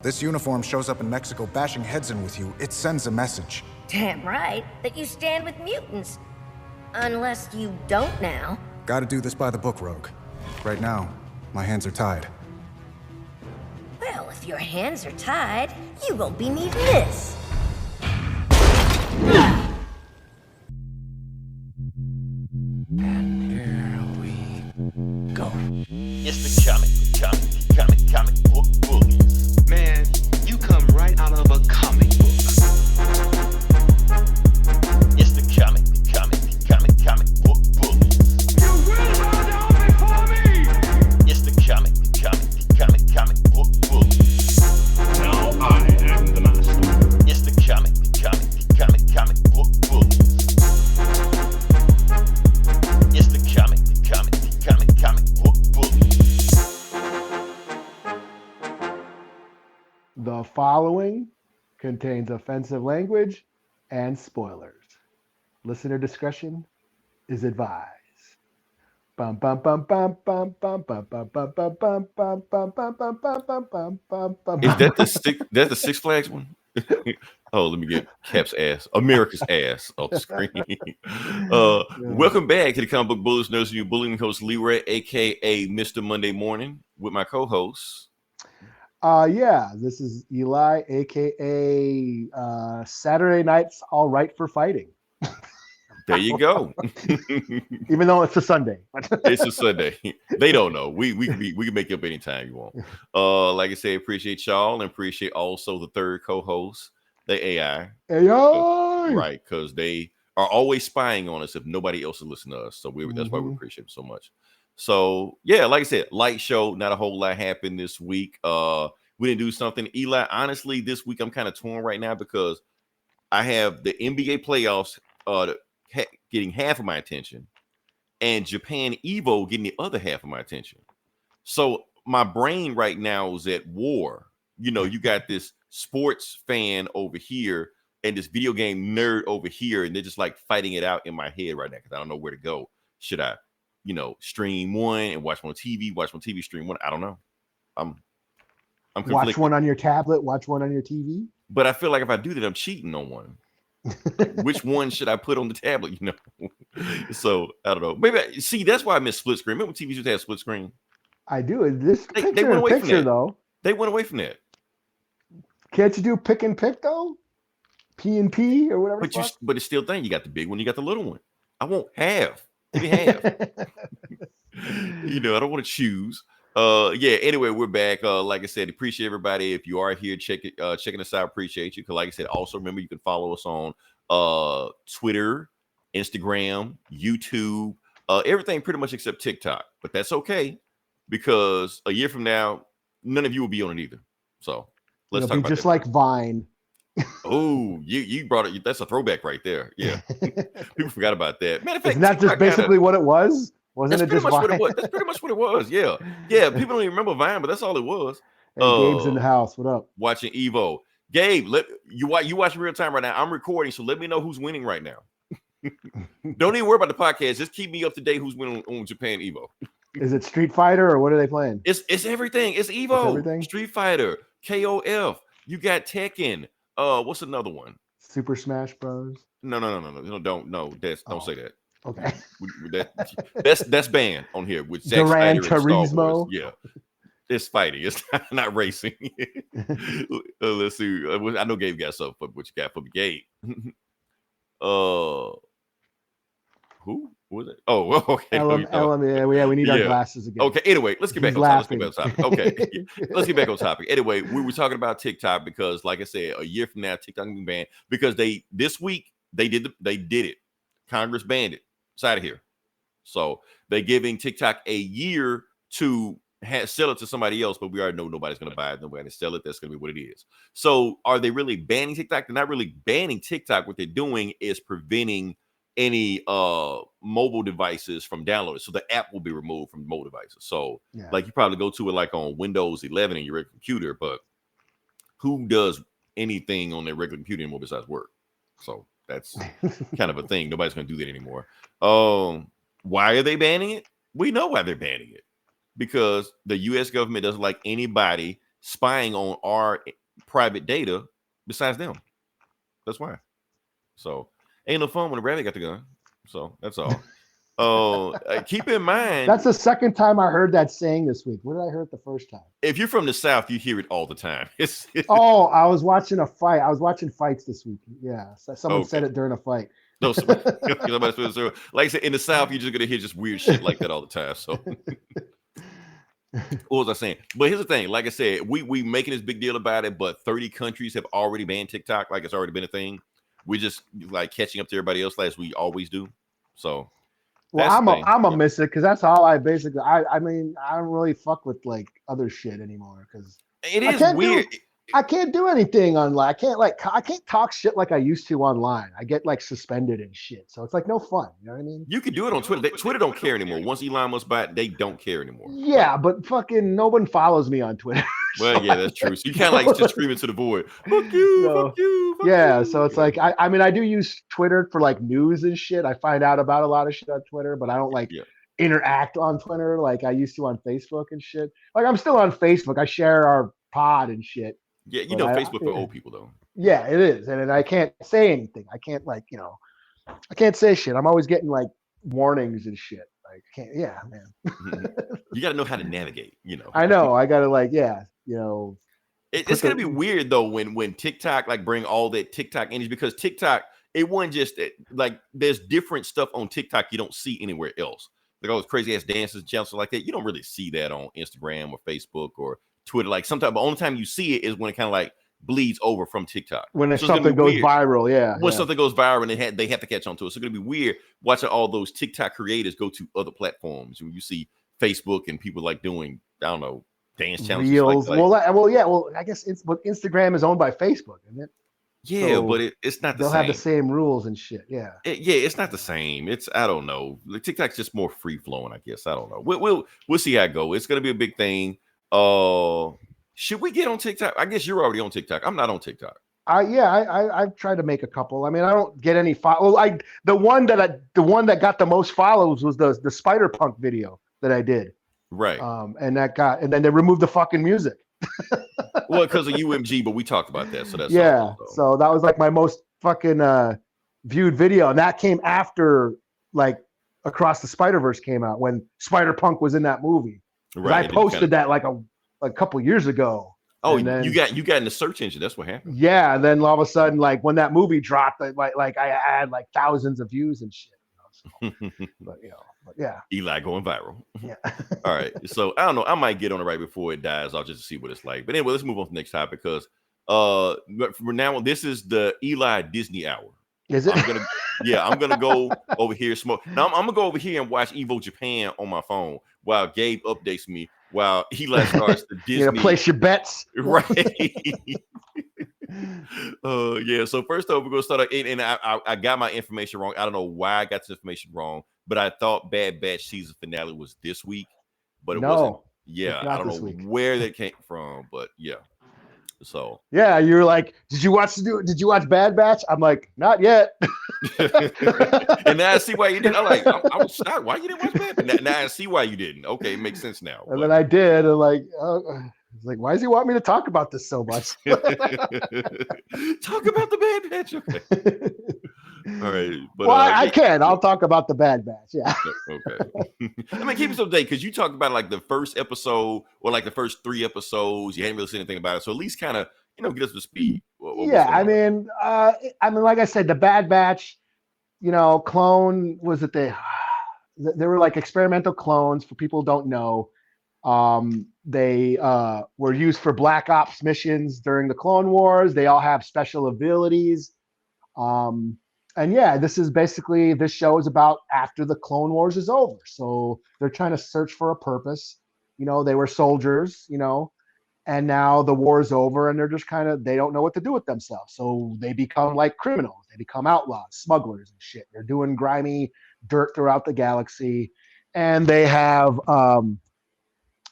This uniform shows up in Mexico bashing heads in with you. It sends a message. Damn right that you stand with mutants. Unless you don't now. Gotta do this by the book, Rogue. Right now, my hands are tied. Well, if your hands are tied, you won't be needing this. And here we go. It's the comic book bullies. Man, you come right out of a comic book. It's the comic book bullies. You will bow down before me! It's the comic book bullies. Now I am the master. It's the comic book bullies. It's the comic book bullies. The following contains offensive language and spoilers. Listener discretion is advised. Bum bum bum bum bum bum bum bum bum bum bum bum bum bum bum bum bum bum bum. Is that the Six Flags one? Oh, let me get Cap's ass, America's ass on the screen. Welcome back to the Comic Book Bullies. Nursing you bullying host Leroy, aka Mr. Monday Morning, with my co-hosts. This is Eli, aka Saturday Night's All Right for Fighting. There you go. Even though it's a Sunday. It's a Sunday. They don't know. We can make it up anytime you want. Like I said, appreciate y'all and appreciate also the third co-host, the AI. AI! Right, because they are always spying on us if nobody else is listening to us. So that's why we appreciate them so much. So yeah, like I said, light show, not a whole lot happened this week. We didn't do something. Eli, honestly, this week I'm kind of torn right now because I have the NBA playoffs getting half of my attention and Japan EVO getting the other half of my attention. So my brain right now is at war. You know, you got this sports fan over here and this video game nerd over here, and they're just like fighting it out in my head right now because I don't know where to go. Should I, stream one and watch one on TV, stream one? I don't know. I'm watch one on your tablet, watch one on your TV. But I feel like if I do that, I'm cheating on one. Which one should I put on the tablet? So I don't know. Maybe that's why I miss split screen. Remember when TVs used to have split screen? I do. This they picture went away picture from that. though. They went away from that. Can't you do pick and pick though? P and P or whatever. But it's still thing. You got the big one, you got the little one. I won't have. Give me half. I don't want to choose. Anyway, we're back. Like I said, appreciate everybody. If you are here checking us out, appreciate you. Because like I said, also remember you can follow us on Twitter, Instagram, YouTube, everything pretty much except TikTok. But that's okay because a year from now, none of you will be on it either. So let's talk about just that. like Vine. Oh, you brought it. That's a throwback right there. Yeah, people forgot about that. Matter of fact, isn't that just basically what it was? Wasn't it just Vine? That's pretty much what it was. Yeah. People don't even remember Vine, but that's all it was. Hey, Gabe's in the house. What up? Watching Evo. Gabe, you watch real time right now. I'm recording, so let me know who's winning right now. Don't even worry about the podcast. Just keep me up to date who's winning on Japan EVO. Is it Street Fighter or what are they playing? It's everything. It's EVO. It's everything? Street Fighter, KOF. You got Tekken. What's another one? Super Smash Bros. No. Don't say that. Okay. That's banned on here with Zack Gran Snyder and Star Turismo. Wars. Yeah. It's fighting. It's not racing. Let's see. I know Gabe got something. What you got for me, Gabe? Who was it? Oh, okay. We need our glasses again. Okay. Anyway, let's get back on topic. Okay. Let's get back on topic. Anyway, we were talking about TikTok because, like I said, a year from now, TikTok will be banned because this week they did it. Congress banned it. It's out of here. So they're giving TikTok a year to sell it to somebody else, but we already know nobody's going to buy it. Nobody's going to sell it. That's going to be what it is. So are they really banning TikTok? They're not really banning TikTok. What they're doing is preventing any mobile devices from downloading. So the app will be removed from mobile devices. So like you probably go to it like on Windows 11 in your regular computer, but who does anything on their regular computer anymore besides work? So that's kind of a thing. Nobody's going to do that anymore. Why are they banning it? We know why they're banning it. Because the U.S. government doesn't like anybody spying on our private data besides them. That's why. So ain't no fun when the rabbit got the gun. So that's all. Keep in mind, that's the second time I heard that saying this week. Where did I hear it the first time? If you're from the South, you hear it all the time. Oh, I was watching a fight. I was watching fights this week. Yeah, someone said it during a fight. No, like I said, in the South, you're just gonna hear just weird shit like that all the time. So, what was I saying? But here's the thing. Like I said, we making this big deal about it, but 30 countries have already banned TikTok. Like it's already been a thing. We're just like catching up to everybody else, as we always do. So. Well, I'm a miss it because that's all I basically. I mean, I don't really fuck with like other shit anymore because it is weird. I can't do anything online. I can't talk shit like I used to online. I get like suspended and shit. So it's like no fun. You know what I mean? You can do it on Twitter. Twitter don't care anymore. Once Elon Musk bought it, they don't care anymore. Yeah, but fucking no one follows me on Twitter. Well, yeah, that's true. So you kind of like just screaming to the void. Fuck you, fuck you. Fuck yeah, you. So it's like I mean I do use Twitter for like news and shit. I find out about a lot of shit on Twitter, but I don't like interact on Twitter like I used to on Facebook and shit. Like I'm still on Facebook. I share our pod and shit. Yeah, you know, Facebook for old people though. Yeah, it is, and I can't say anything. I can't I can't say shit. I'm always getting like warnings and shit. Like, can't. Yeah, man. You got to know how to navigate. You know. I know. I got to It's gonna be weird though when TikTok like bring all that TikTok energy because TikTok it wasn't just like there's different stuff on TikTok you don't see anywhere else. Like all those crazy ass dances, jumps like that. You don't really see that on Instagram or Facebook or Twitter. Like sometimes the only time you see it is when it kind of like bleeds over from TikTok. When something goes viral, When something goes viral and they have to catch on to it. So it's gonna be weird watching all those TikTok creators go to other platforms. When you see Facebook and people like doing, I don't know, dance challenges. Reels. Like, I guess but Instagram is owned by Facebook, isn't it? Yeah, so but it's not the same. They'll have the same rules and shit. Yeah. It's not the same. I don't know. TikTok's just more free flowing, I guess. I don't know. We'll see how it goes. It's gonna be a big thing. Should we get on TikTok? I guess you're already on TikTok. I'm not on TikTok. I've tried to make a couple. I mean, I don't get any the one that got the most follows was the Spider-Punk video that I did. Right. And then they removed the fucking music. Well, because of UMG, but we talked about that. So that's so that was like my most fucking viewed video. And that came after like Across the Spider-Verse came out when Spider-Punk was in that movie. Right. I posted that like a couple years ago. Oh, then, you got in the search engine. That's what happened. Yeah, and then all of a sudden, like when that movie dropped, like I had like thousands of views and shit. But yeah. Eli going viral. Yeah. All right. So I don't know. I might get on it right before it dies off just to see what it's like. But anyway, let's move on to the next topic because for now this is the Eli Disney hour. Is it? I'm gonna go over here smoke. Now I'm gonna go over here and watch EVO Japan on my phone while Gabe updates me while Eli starts the Disney. You gonna place your bets, right? So first off, we're gonna start. And I got my information wrong. I don't know why I got this information wrong, but I thought Bad Batch season finale was this week, but it wasn't. Yeah, I don't know where that came from, but yeah. So yeah, you're like, did you watch Bad Batch? I'm like, not yet. And now I see why you didn't. I was shocked. Why you didn't watch Bad Batch? Now I see why you didn't. Okay, it makes sense now. And then I did, and like, why does he want me to talk about this so much? Talk about the Bad Batch. Okay. All right. But, I can. I'll talk about the Bad Batch. Yeah. Okay. I mean, keep us up to date because you talked about like the first episode or like the first 3 episodes. You hadn't really seen anything about it, so at least kind of get us to speed. I mean, like I said, the Bad Batch, clone was it they were like experimental clones for people who don't know. They were used for Black Ops missions during the Clone Wars. They all have special abilities. And yeah, this show is about after the Clone Wars is over. So they're trying to search for a purpose. They were soldiers, and now the war is over and they're just they don't know what to do with themselves. So they become like criminals. They become outlaws, smugglers and shit. They're doing grimy dirt throughout the galaxy. And they have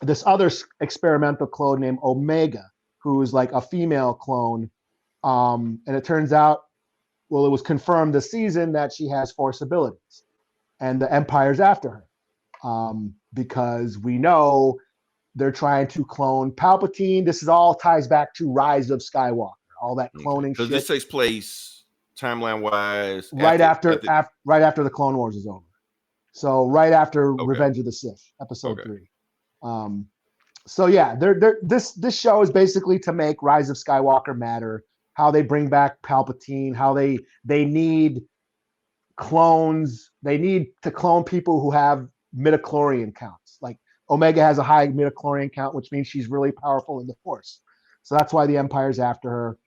this other experimental clone named Omega, who is like a female clone. And it turns out, it was confirmed this season that she has Force abilities, and the Empire's after her, because we know They're trying to clone Palpatine. This is all ties back to Rise of Skywalker. All that cloning because shit. this takes place timeline wise right after the Clone Wars is over. So right after Revenge of the Sith, episode 3. So yeah, this show is basically to make Rise of Skywalker matter. How they bring back Palpatine. How they need clones. They need to clone people who have midichlorian counts. Like Omega has a high midichlorian count, which means she's really powerful in the Force. So that's why the Empire's after her.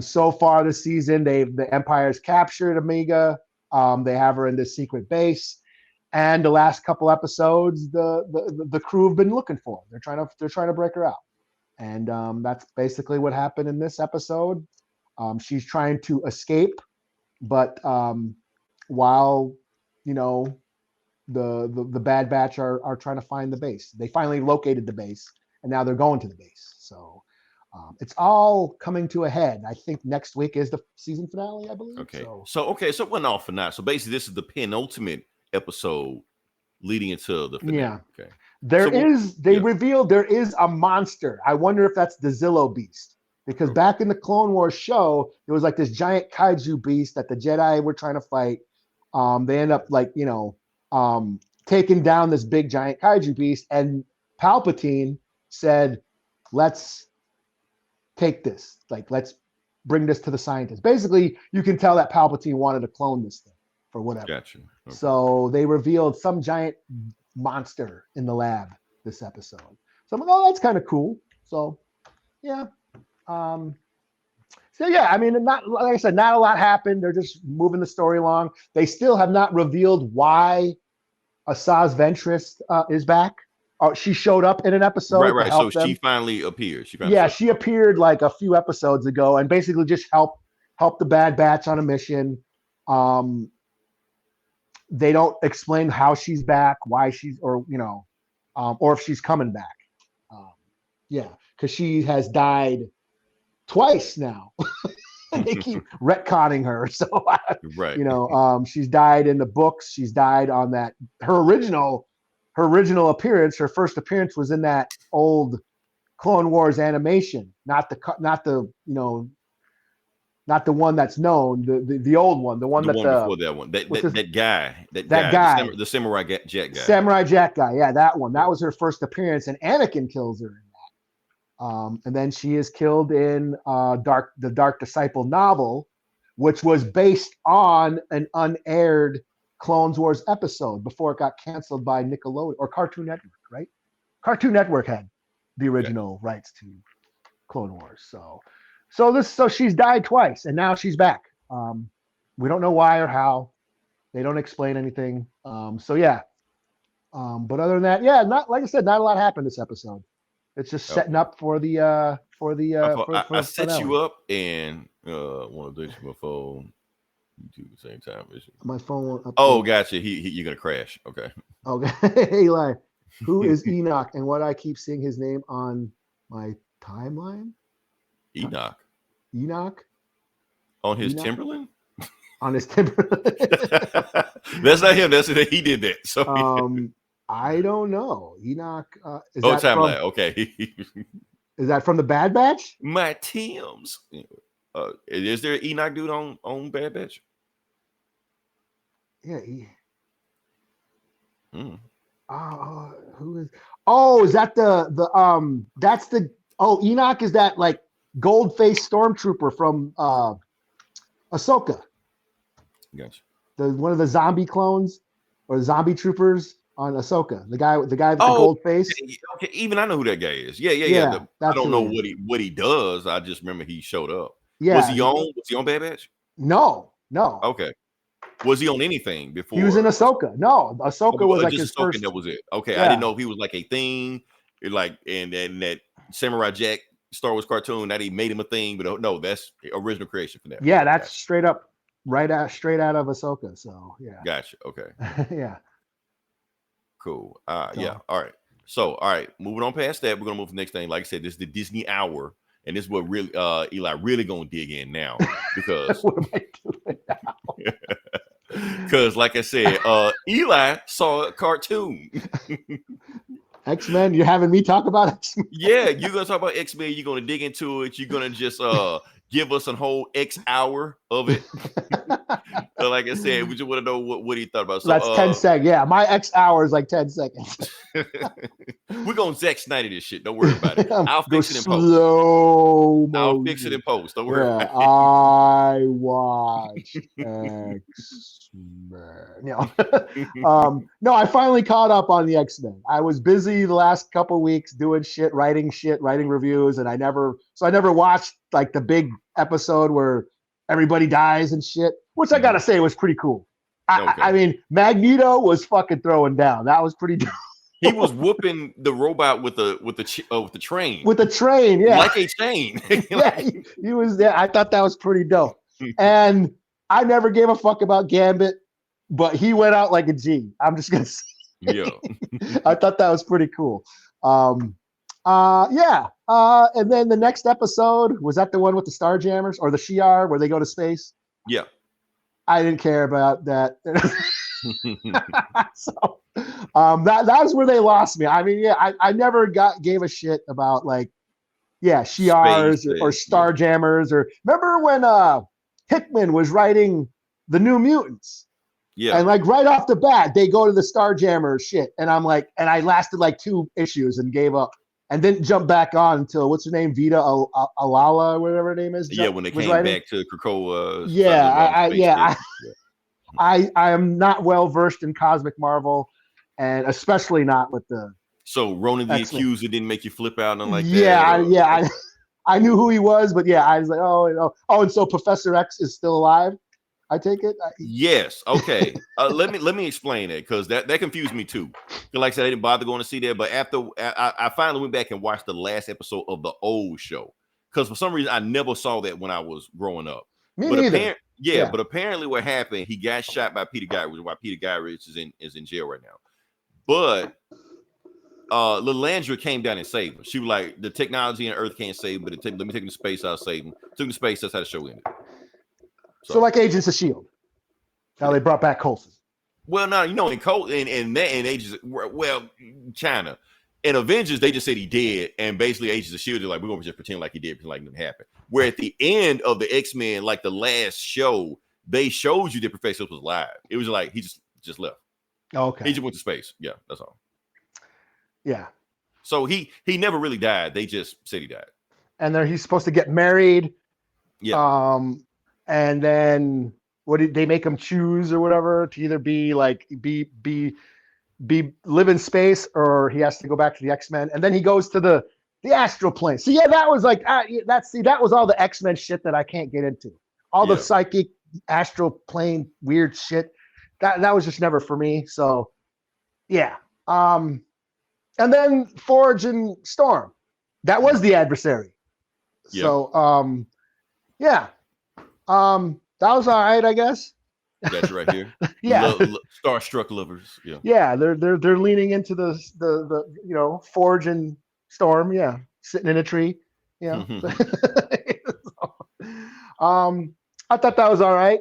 So far this season, the Empire's captured Omega. They have her in this secret base, and the last couple episodes, the crew have been looking for her. They're trying to break her out, and that's basically what happened in this episode. She's trying to escape, but while the Bad Batch are trying to find the base, they finally located the base, and now they're going to the base. So. It's all coming to a head. I think next week is the season finale, I believe. Okay. So it went off for now. So basically, this is the penultimate episode leading into the finale. Yeah. Okay. They revealed there is a monster. I wonder if that's the Zillo Beast. Because back in the Clone Wars show, there was like this giant kaiju beast that the Jedi were trying to fight. They end up taking down this big giant kaiju beast, and Palpatine said, "Let's take this, let's bring this to the scientists." Basically, you can tell that Palpatine wanted to clone this thing for whatever. Gotcha. Okay. So they revealed some giant monster in the lab this episode. So I'm like, oh, that's kind of cool. So yeah. I mean, not like I said, not a lot happened. They're just moving the story along. They still have not revealed why Asajj Ventress is back. She showed up in an episode. Right. So she finally appeared. She appeared like a few episodes ago and basically just help the Bad Batch on a mission. They don't explain how she's back, why she's, or if she's coming back. Because she has died twice now. They keep retconning her. So, she's died in the books. She's died on that. Her original appearance, her first appearance was in that old Clone Wars animation, not the one that's known, the old one, the one before that one, that guy, the Samurai Jack guy. Samurai Jack guy, yeah, that one. That was her first appearance, and Anakin kills her in that. And then she is killed in the Dark Disciple novel, which was based on an unaired Clone Wars episode before it got canceled by Nickelodeon or Cartoon Network, right? Cartoon Network had the original rights to Clone Wars. So she's died twice and now she's back. We don't know why or how. They don't explain anything. But other than that, not like I said, not a lot happened this episode. It's just setting up for the I set finale. you up and want to do my phone. You do the same time. My phone won't update. Oh, gotcha. You're gonna crash. Okay. Okay. Eli, who is Enoch, and what I keep seeing his name on my timeline? Enoch. On his Timberland. On his Timberland. That's not him. That's it. He did that. So I don't know. Enoch. Timeline. Okay. Is that from the Bad Batch? My Tims. Is there an Enoch dude on Bad Batch? Yeah. Who is? Oh, is that the That's the. Oh, Enoch is that like gold-faced stormtrooper from Ahsoka. Gotcha. One of the zombie clones or zombie troopers on Ahsoka. The guy with the gold face. Okay, even I know who that guy is. Yeah. I don't know what he does. I just remember he showed up. Yeah. Was he on Bad Batch? No. Okay. Was he on anything before? He was in Ahsoka. No, Ahsoka was like his Ahsoka, first. That was it. Okay, Yeah. I didn't know if he was like a thing, like and that Samurai Jack Star Wars cartoon that he made him a thing, but no, that's original creation for that. Yeah, that's straight up, straight out of Ahsoka. So yeah. Gotcha. Okay. Yeah. Cool. Yeah. All right. So, all right, moving on past that, we're gonna move to the next thing. Like I said, this is the Disney Hour, and this is what really Eli really gonna dig in now because What am I doing now? because like I said, Eli saw a cartoon. X-Men. You're having me talk about X-Men. Yeah, you're gonna talk about X-Men. You're gonna dig into it. You're gonna just give us a whole X hour of it. So like I said, we just want to know what he thought about. So that's 10 seconds. Yeah, my X hour is like 10 seconds. We're gonna Zack Snyder this shit. Don't worry about it. I'll fix it in post. Slow I'll fix it in post. Don't worry about it. I watched X-Men. No, I finally caught up on the X-Men. I was busy the last couple weeks doing shit, writing reviews, and I never watched like the big episode where everybody dies and shit, which I gotta say was pretty cool. I mean, Magneto was fucking throwing down. That was pretty dope. He was whooping the robot with the train. With the train, yeah. Like a chain. Yeah, he was there. I thought that was pretty dope. And I never gave a fuck about Gambit, but he went out like a G. I'm just gonna say. Yeah. I thought that was pretty cool. Yeah. And then the next episode, was that the one with the Starjammers or the Shi'ar where they go to space? Yeah. I didn't care about that. So that's where they lost me. I mean, yeah, I never gave a shit about like, yeah, Shi'ars or Starjammers, or remember when Hickman was writing the New Mutants? Yeah. And like right off the bat, they go to the Starjammer shit. And I'm like, and I lasted like 2 issues and gave up and didn't jump back on until what's her name? Vita Alala, whatever her name is. Yeah, when they came back to Krakoa. I am not well versed in cosmic Marvel, and especially not with the. So Ronan the Accuser didn't make you flip out and like that. I knew who he was, but yeah, I was like, oh, and so Professor X is still alive. I take it. Yes. Okay. Let me explain it, because that confused me too. Like I said, I didn't bother going to see that, but after I finally went back and watched the last episode of the old show, because for some reason I never saw that when I was growing up. Me neither. But apparently what happened, he got shot by Peter Guy, which is why Peter Guy is in jail right now. But Lilandra came down and saved him. She was like, the technology in Earth can't save him, but let me take him to space, I'll save him. Took him to space, that's how the show ended. So like Agents of S.H.I.E.L.D. How they brought back Coulson. Well, no, in Agents, China. In Avengers, they just said he did, and basically Agents of S.H.I.E.L.D. are like, we're going to just pretend like he did, pretend like nothing happened. Where at the end of the X-Men, like the last show, they showed you that Professor X was alive. It was like he just left. Okay. He just went to space. Yeah, that's all. Yeah. So he never really died. They just said he died. And then he's supposed to get married. Yeah. And then what did they make him choose or whatever to either be like live in space, or he has to go back to the X-Men, and then he goes to the astral plane. So yeah, that was like that was all the X-Men shit that I can't get into. All the psychic astral plane weird shit. That was just never for me. So yeah. And then Forge and Storm. That was the adversary. Yep. So yeah. That was all right, I guess. That's right here. Yeah. Starstruck lovers. Yeah. Yeah, they're leaning into the Forge and Storm, yeah, sitting in a tree. Yeah. I thought that was all right.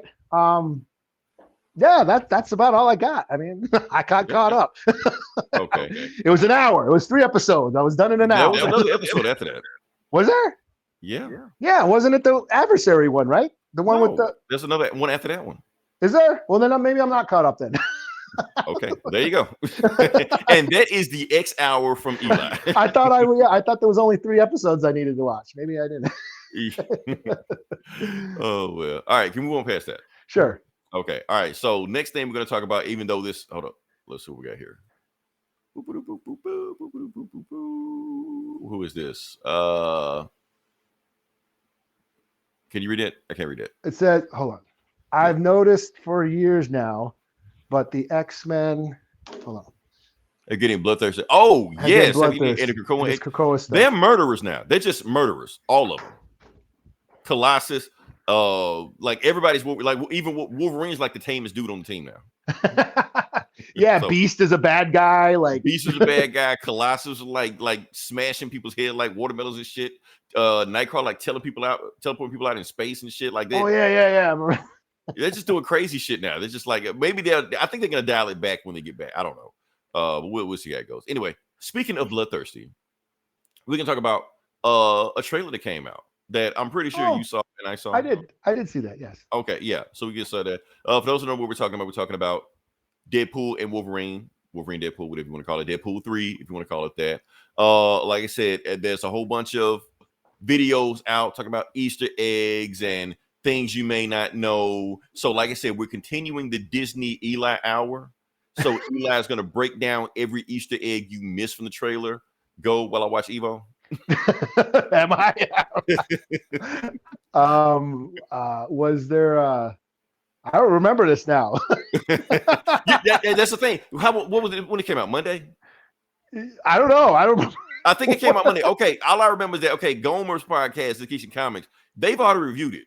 Yeah, that's about all I got. I mean, I got caught up. Okay. It was an hour. It was 3 episodes. I was done in an hour. There was another episode after that. Was there? Yeah. Yeah, wasn't it the adversary one, right? The one with the. There's another one after that one. Is there? Well, then maybe I'm not caught up then. Okay, there you go. And that is the X hour from Eli. I thought there was only 3 episodes I needed to watch. Maybe I didn't. Oh well. All right, can we move on past that? Sure. Okay. All right. So next thing we're gonna talk about, even though this, hold up, let's see what we got here. Who is this? Can you read it? I can't read it. It said, hold on. I've noticed for years now, but the X-Men, hold on. They're getting bloodthirsty. Oh, yes. They're murderers now. They're just murderers. All of them. Colossus. Like everybody's like, even Wolverine's like the tamest dude on the team now. Yeah, so, Beast is a bad guy. Like Beast is a bad guy. Colossus like smashing people's head like watermelons and shit. Nightcrawler like teleporting people out in space and shit like that. Oh yeah. They're just doing crazy shit now. They're just like, maybe I think they're gonna dial it back when they get back. I don't know. But we'll see how it goes. Anyway, speaking of bloodthirsty, we can talk about a trailer that came out that I'm pretty sure you saw and I saw. I did see that. Yes. Okay, yeah. So we can say that. For those who know what we're talking about Deadpool and Wolverine, Deadpool, whatever you want to call it, Deadpool 3, if you want to call it that. Like I said, there's a whole bunch of videos out talking about Easter eggs and things you may not know. So, like I said, we're continuing the Disney Eli hour. So Eli is going to break down every Easter egg you missed from the trailer. Go while I watch EVO. Am I? Was there? I don't remember this now. yeah, that's the thing. What was it when it came out? Monday? I don't know. I don't remember. I think it came out Monday. Okay, all I remember is that Gomer's podcast, the Keisha Comics, they've already reviewed it,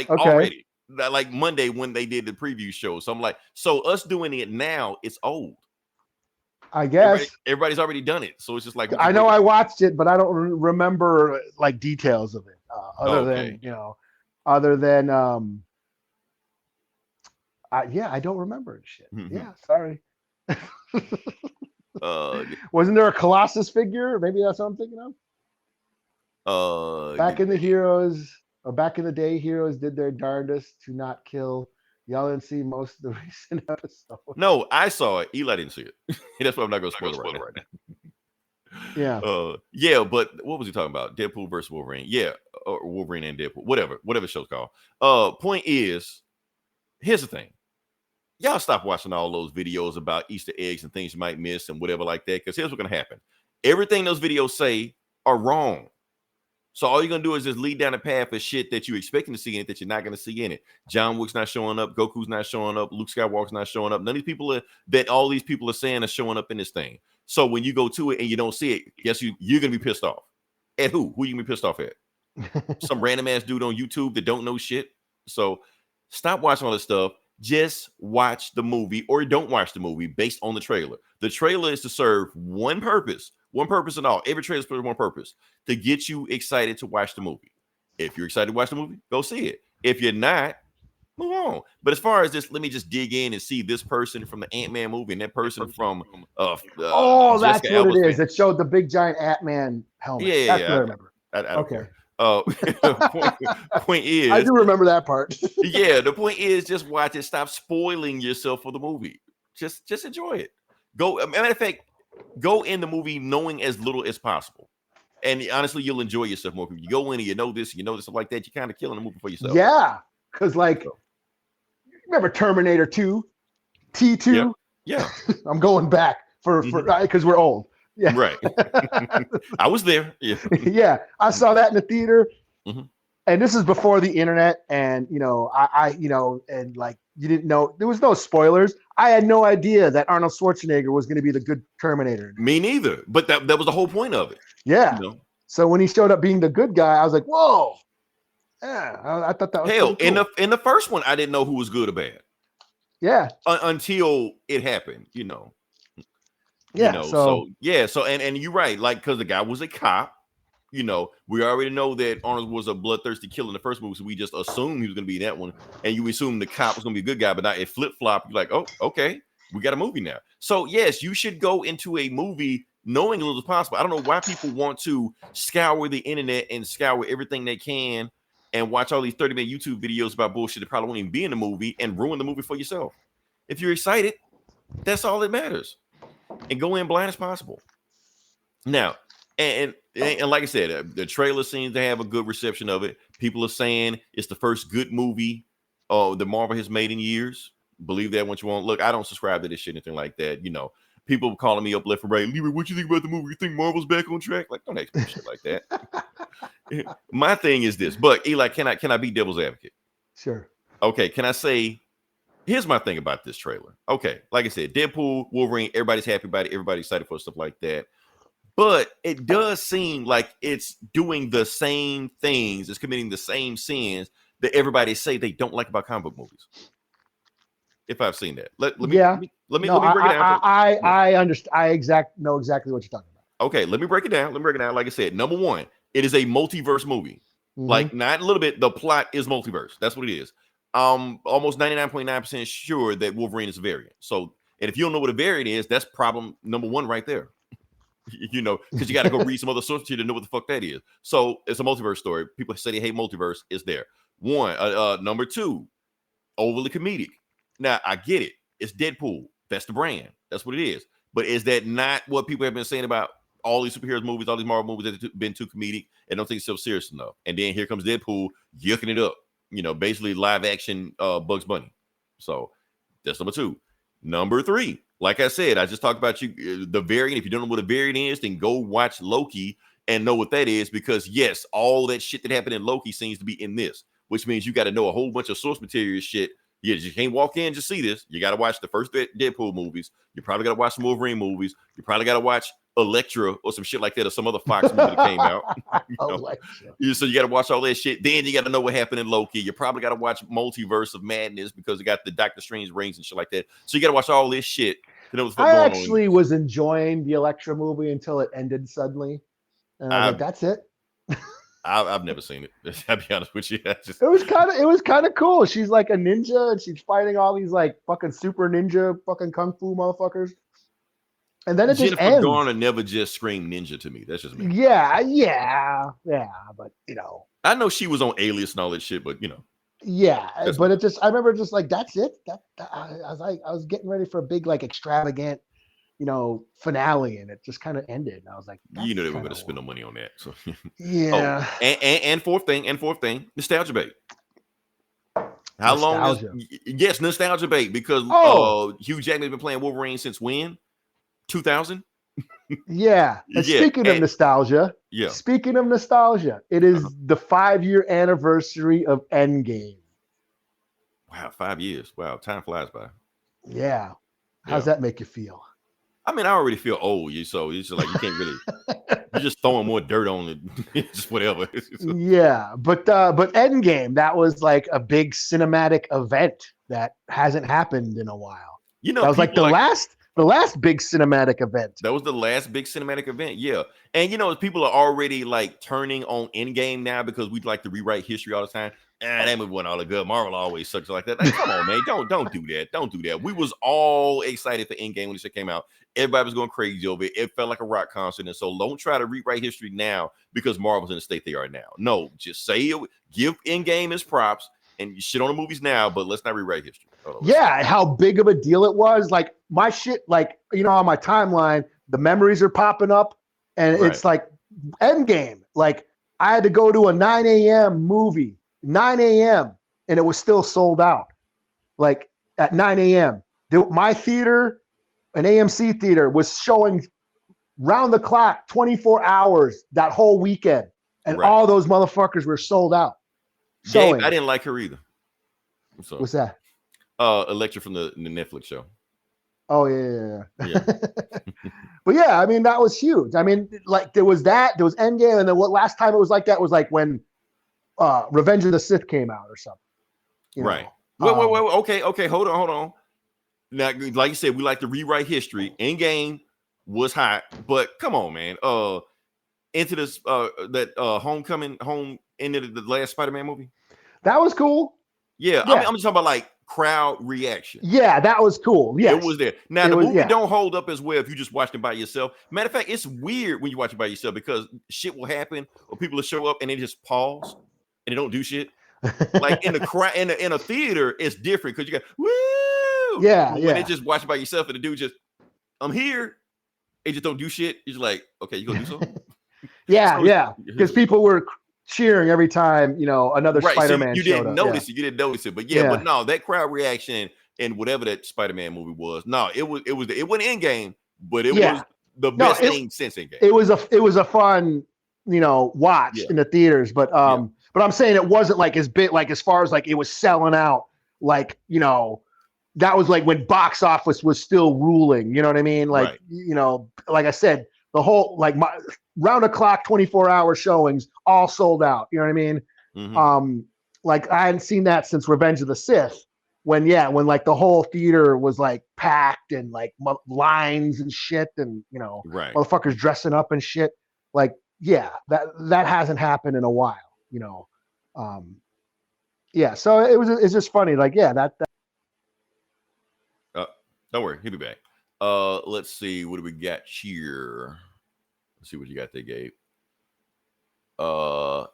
already. Like Monday when they did the preview show. So I'm like, so us doing it now, it's old. I guess everybody's already done it, so it's just like I know I watched it, but I don't remember like details of it. Other than I don't remember shit. Mm-hmm. Yeah, sorry. Wasn't there a Colossus figure? Maybe that's what I'm thinking of. Back in the day, heroes did their darndest to not kill. Y'all didn't see most of the recent episodes. No, I saw it. Eli didn't see it. That's why I'm not going to spoil it right now. Yeah. But what was he talking about? Deadpool versus Wolverine. Yeah, or Wolverine and Deadpool. Whatever the show's called. Point is, here's the thing. Y'all stop watching all those videos about Easter eggs and things you might miss and whatever like that. Because here's what's going to happen. Everything those videos say are wrong. So all you're going to do is just lead down the path of shit that you're expecting to see in it that you're not going to see in it. John Wick's not showing up. Goku's not showing up. Luke Skywalker's not showing up. None of these people that all these people are saying are showing up in this thing. So when you go to it and you don't see it, guess you're going to be pissed off. At who? Who you going to be pissed off at? Some random ass dude on YouTube that don't know shit. So stop watching all this stuff. Just watch the movie or don't watch the movie based on the trailer. The trailer is to serve one purpose at all. Every trailer serves one purpose, to get you excited to watch the movie. If you're excited to watch the movie, go see it. If you're not, move on. But as far as this, let me just dig in and see this person from the Ant-Man movie and that person from that's what Alba's it is. It showed the big giant Ant-Man helmet. Yeah, that's what I remember. I don't care. Point is, I do remember that part. Yeah, the point is, just watch it. Stop spoiling yourself for the movie. Just enjoy it. Matter of fact, go in the movie knowing as little as possible, and honestly, you'll enjoy yourself more. If you go in and you know this stuff like that, you're kind of killing the movie for yourself. Yeah, because remember Terminator 2, T2? Yeah. I'm going back for because we're old. Yeah, right. I was there. Yeah, yeah. I saw that in the theater, and this is before the internet, and and like you didn't know there was no spoilers. I had no idea that Arnold Schwarzenegger was going to be the good Terminator. Me neither. But that was the whole point of it. Yeah. So when he showed up being the good guy, I was like, whoa. Yeah, I thought that was hell. cool. In the first one, I didn't know who was good or bad. Yeah. Until it happened, Yeah. So and you're right, because the guy was a cop. We already know that Arnold was a bloodthirsty killer in the first movie, so we just assumed he was going to be in that one, and you assume the cop was going to be a good guy, but now it flip-flop. You're like, oh, okay, we got a movie now. So yes, you should go into a movie knowing as little as possible. I don't know why people want to scour the internet and scour everything they can and watch all these 30-minute YouTube videos about bullshit that probably won't even be in the movie and ruin the movie for yourself. If you're excited, that's all that matters. And go in blind as possible. Now, and like I said, the trailer seems to have a good reception of it. People are saying it's the first good movie that Marvel has made in years. Believe that once you want. Look, I don't subscribe to this shit, anything like that. People calling me up left and right. Leroy, what you think about the movie? You think Marvel's back on track? Like, don't ask me shit like that. My thing is this. But Eli, can I be devil's advocate? Sure. Okay. Can I say? Here's my thing about this trailer. Okay, like I said, Deadpool, Wolverine, everybody's happy about it. Everybody's excited for stuff like that. But it does seem like it's doing the same things. It's committing the same sins that everybody say they don't like about comic book movies. If I've seen that. Let me break it down. I understand. I know exactly what you're talking about. Okay, let me break it down. Like I said, number one, it is a multiverse movie. Like, not a little bit. The plot is multiverse. That's what it is. Almost 99.9% sure that Wolverine is a variant. So, and if you don't know what a variant is, that's problem number one right there. You know, because you got to go read some other source material to know what the fuck that is. So it's a multiverse story. People say they hate multiverse. It's there. One, number two, overly comedic. Now I get it. It's Deadpool. That's the brand. That's what it is. But is that not what people have been saying about all these superheroes movies, all these Marvel movies that have been too comedic and don't take it so serious enough? And then here comes Deadpool yucking it up. You know, basically live action Bugs Bunny. So that's number two. Number three, like I said, I just talked about the variant. If you don't know what a variant is, then go watch Loki and know what that is, because yes, all that shit that happened in Loki seems to be in this, which means you got to know a whole bunch of source material shit. You can't walk in and just see this. You got to watch the first Deadpool movies. You probably got to watch some Wolverine movies. You probably got to watch Elektra or some shit like that, or some other Fox movie that came out. So you got to watch all that shit. Then you got to know what happened in Loki. You probably got to watch Multiverse of Madness because it got the Doctor Strange rings and shit like that. So you got to watch all this shit to know what's going on. I actually was enjoying the Elektra movie until it ended suddenly, and I was like, "That's it." I've never seen it. I'll be honest with you. It was kind of cool. She's like a ninja and she's fighting all these like fucking super ninja fucking kung fu motherfuckers. And then it just ends. Jennifer Garner never just screamed ninja to me. That's just me. Yeah. But you know, I know she was on Alias and all that shit, but you know. Yeah, but I remember just like, that's it. I was getting ready for a big like extravagant, you know, finale, and it just kind of ended. And I was like, you know, they were going to spend no money on that. So yeah. Oh, and fourth thing, nostalgia bait. How long? Yes, nostalgia bait, because Hugh Jackman's been playing Wolverine since when? 2000. Yeah. And speaking of nostalgia, it is the 5-year anniversary of Endgame. Wow, 5 years. Wow, time flies by. Yeah. How's that make you feel? I mean, I already feel old, so it's just like you can't really. You're just throwing more dirt on it, just whatever. Yeah, but Endgame, that was like a big cinematic event that hasn't happened in a while. You know, that was like the last big cinematic event. That was the last big cinematic event, yeah. And you know, people are already like turning on Endgame now because we'd like to rewrite history all the time. That movie wasn't all the good. Marvel always sucks like that. Like, come on, man, don't do that. Don't do that. We was all excited for Endgame when the shit came out. Everybody was going crazy over it. It felt like a rock concert. And so don't try to rewrite history now because Marvel's in the state they are now. No, just say it. Give Endgame his props and you shit on the movies now, but let's not rewrite history. Yeah, how big of a deal it was. Like my shit, like, you know, on my timeline, the memories are popping up and it's like Endgame. Like I had to go to a 9 a.m. movie, 9 a.m. and it was still sold out. Like at 9 a.m. My theater, an AMC theater, was showing round the clock, 24 hours that whole weekend. And all those motherfuckers were sold out. Dave, I didn't like her either. So, what's that? Elektra from the Netflix show. Oh yeah. But yeah, I mean, that was huge. I mean, like there was Endgame, and then last time it was like that was like when Revenge of the Sith came out or something. Right. Wait, okay, hold on. Now, like you said, we like to rewrite history. Endgame was hot, but come on, man. Into this Homecoming, ended the last Spider-Man movie. That was cool. Yeah. I'm just talking about like crowd reaction. Yeah, that was cool. Yeah, it was there. Now the movie don't hold up as well if you just watched it by yourself. Matter of fact, it's weird when you watch it by yourself because shit will happen or people will show up and they just pause and they don't do shit. Like in the crowd in a theater, it's different because you got woo. Yeah, when they just watch it by yourself and the dude just, I'm here. They just don't do shit. You're just like, okay, you gonna do something? Yeah, because people were cheering every time, you know, another Spider-Man. So you didn't notice it. You didn't notice it, but but no, that crowd reaction and whatever that Spider-Man movie was, no, it wasn't Endgame, but it was the best thing since Endgame. It was a fun, you know, watch in the theaters, but I'm saying it wasn't like as big, like as far as like it was selling out, like, you know, that was like when box office was still ruling, you know what I mean? Like, you know, like I said, the whole like my round the clock 24-hour showings all sold out. You know what I mean? Mm-hmm. Like I hadn't seen that since Revenge of the Sith when like the whole theater was like packed and like lines and shit and, you know, motherfuckers dressing up and shit. Like, that hasn't happened in a while, you know? So it's just funny. Like, that. Don't worry. He'll be back. Let's see. What do we got here? Let's see what you got there, Gabe.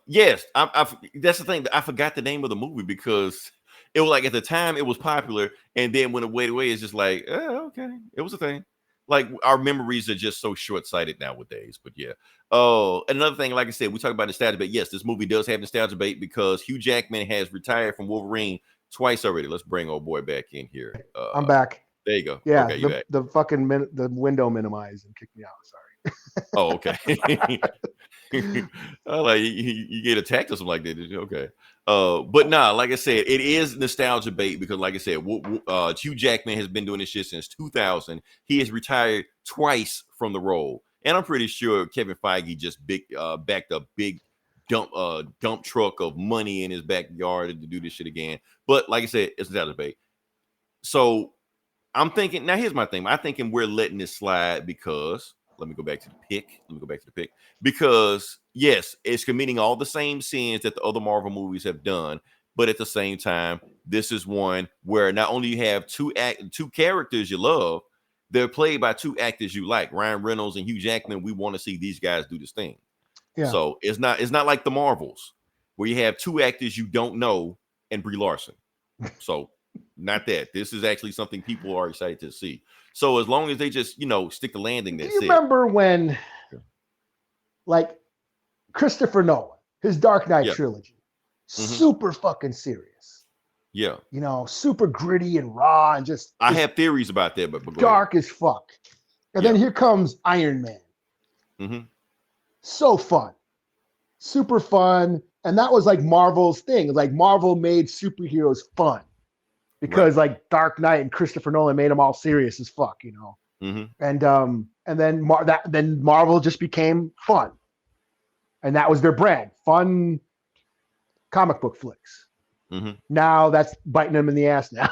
Yes, that's the thing. I forgot the name of the movie because it was like at the time it was popular, and then when it went away, it's just like, okay, it was a thing. Like our memories are just so short-sighted nowadays. But yeah. Oh, another thing, like I said, we talk about nostalgia bait. Yes, this movie does have nostalgia bait because Hugh Jackman has retired from Wolverine twice already. Let's bring old boy back in here. I'm back. There you go. Yeah, okay, the fucking the window minimized and kicked me out. Sorry. Oh, okay. I like you get attacked or something like that. Did you? Okay. But nah, like I said, it is nostalgia bait because, like I said, Hugh Jackman has been doing this shit since 2000. He has retired twice from the role, and I'm pretty sure Kevin Feige just backed a big dump truck of money in his backyard to do this shit again. But like I said, it's nostalgia bait. So I'm thinking now. Here's my thing. I'm thinking we're letting this slide because. Let me go back to the pick. Because yes, it's committing all the same sins that the other Marvel movies have done, but at the same time, this is one where not only you have two characters you love, they're played by two actors you like, Ryan Reynolds and Hugh Jackman. We want to see these guys do this thing. Yeah. So it's not like the Marvels where you have two actors you don't know and Brie Larson. So not that. This is actually something people are excited to see. So as long as they just, stick the landing, that's it. You remember when, like, Christopher Nolan, his Dark Knight trilogy, super fucking serious. Yeah. Super gritty and raw and just. I have theories about that, but dark as fuck. And then here comes Iron Man. Mm-hmm. So fun. Super fun. And that was like Marvel's thing. Like Marvel made superheroes fun. Because like Dark Knight and Christopher Nolan made them all serious as fuck, Mm-hmm. And then Marvel just became fun, and that was their brand, fun comic book flicks. Mm-hmm. Now that's biting them in the ass now.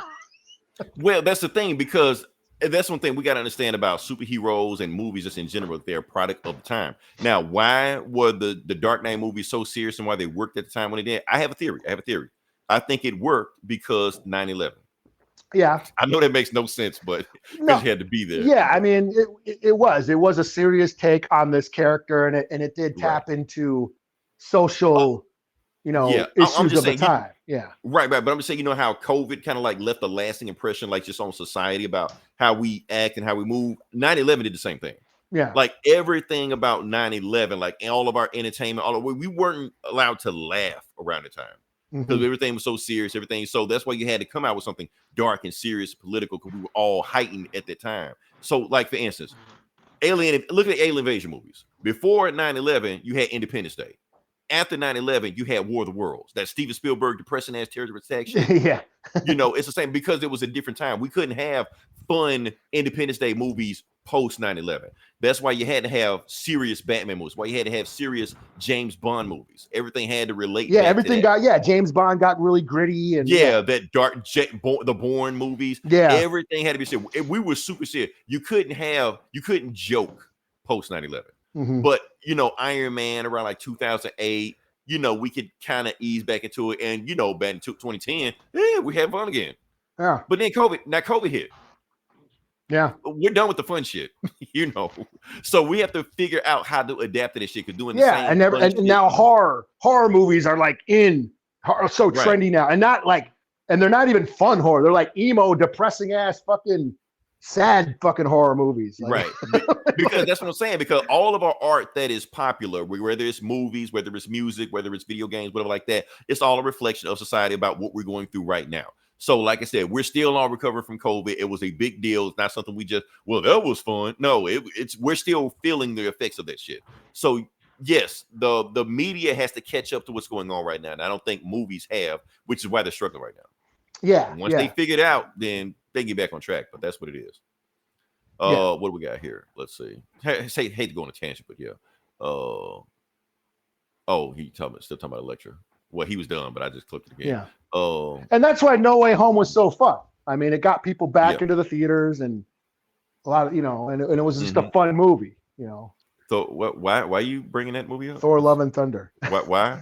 Well, that's the thing because that's one thing we got to understand about superheroes and movies just in general. They're a product of the time. Now, why were the Dark Knight movies so serious and why they worked at the time when they did? I have a theory. I think it worked because 9/11. Yeah. I know that makes no sense, but because you had to be there. Yeah, I mean, it was a serious take on this character, and it did tap into social, issues of the time. Right. But I'm just saying, how COVID kind of like left a lasting impression, like just on society about how we act and how we move. 9/11 did the same thing. Yeah. Like everything about 9/11, like all of our entertainment, we weren't allowed to laugh around the time. Because everything was so serious, so that's why you had to come out with something dark and serious, political, because we were all heightened at that time. So, like for instance, look at the alien invasion movies. Before 9/11, you had Independence Day. After 9/11, you had War of the Worlds. That Steven Spielberg depressing ass terrorist attack shit. Yeah, it's the same because it was a different time. We couldn't have fun Independence Day movies post 9/11. That's why you had to have serious Batman movies. Why you had to have serious James Bond movies. Everything had to relate. Yeah, everything James Bond got really gritty and that dark the Bourne movies. Yeah, everything had to be serious. We were super serious. You couldn't joke post 9/11. But Iron Man around like 2008. We could kind of ease back into it, and back in 2010, we had fun again. Yeah, but then COVID hit. Yeah, we're done with the fun shit, So we have to figure out how to adapt to this shit. Because doing and now horror movies are like so trendy now, and they're not even fun horror. They're like emo, depressing ass, fucking sad, fucking horror movies. Right? Because that's what I'm saying. Because all of our art that is popular, whether it's movies, whether it's music, whether it's video games, whatever like that, it's all a reflection of society about what we're going through right now. So, like I said, we're still all recovering from COVID. It was a big deal. It's not something we just, that was fun. No, we're still feeling the effects of that shit. So, yes, the media has to catch up to what's going on right now. And I don't think movies have, which is why they're struggling right now. Yeah. Once they figure it out, then they get back on track. But that's what it is. What do we got here? Let's see. Hate to go on a tangent, but yeah. He's still talking about a lecture. Well, he was done, but I just clicked it again. Yeah. And that's why No Way Home was so fun. I mean, it got people back into the theaters and a lot of, and it was just a fun movie, So why are you bringing that movie up? Thor: Love and Thunder. Why?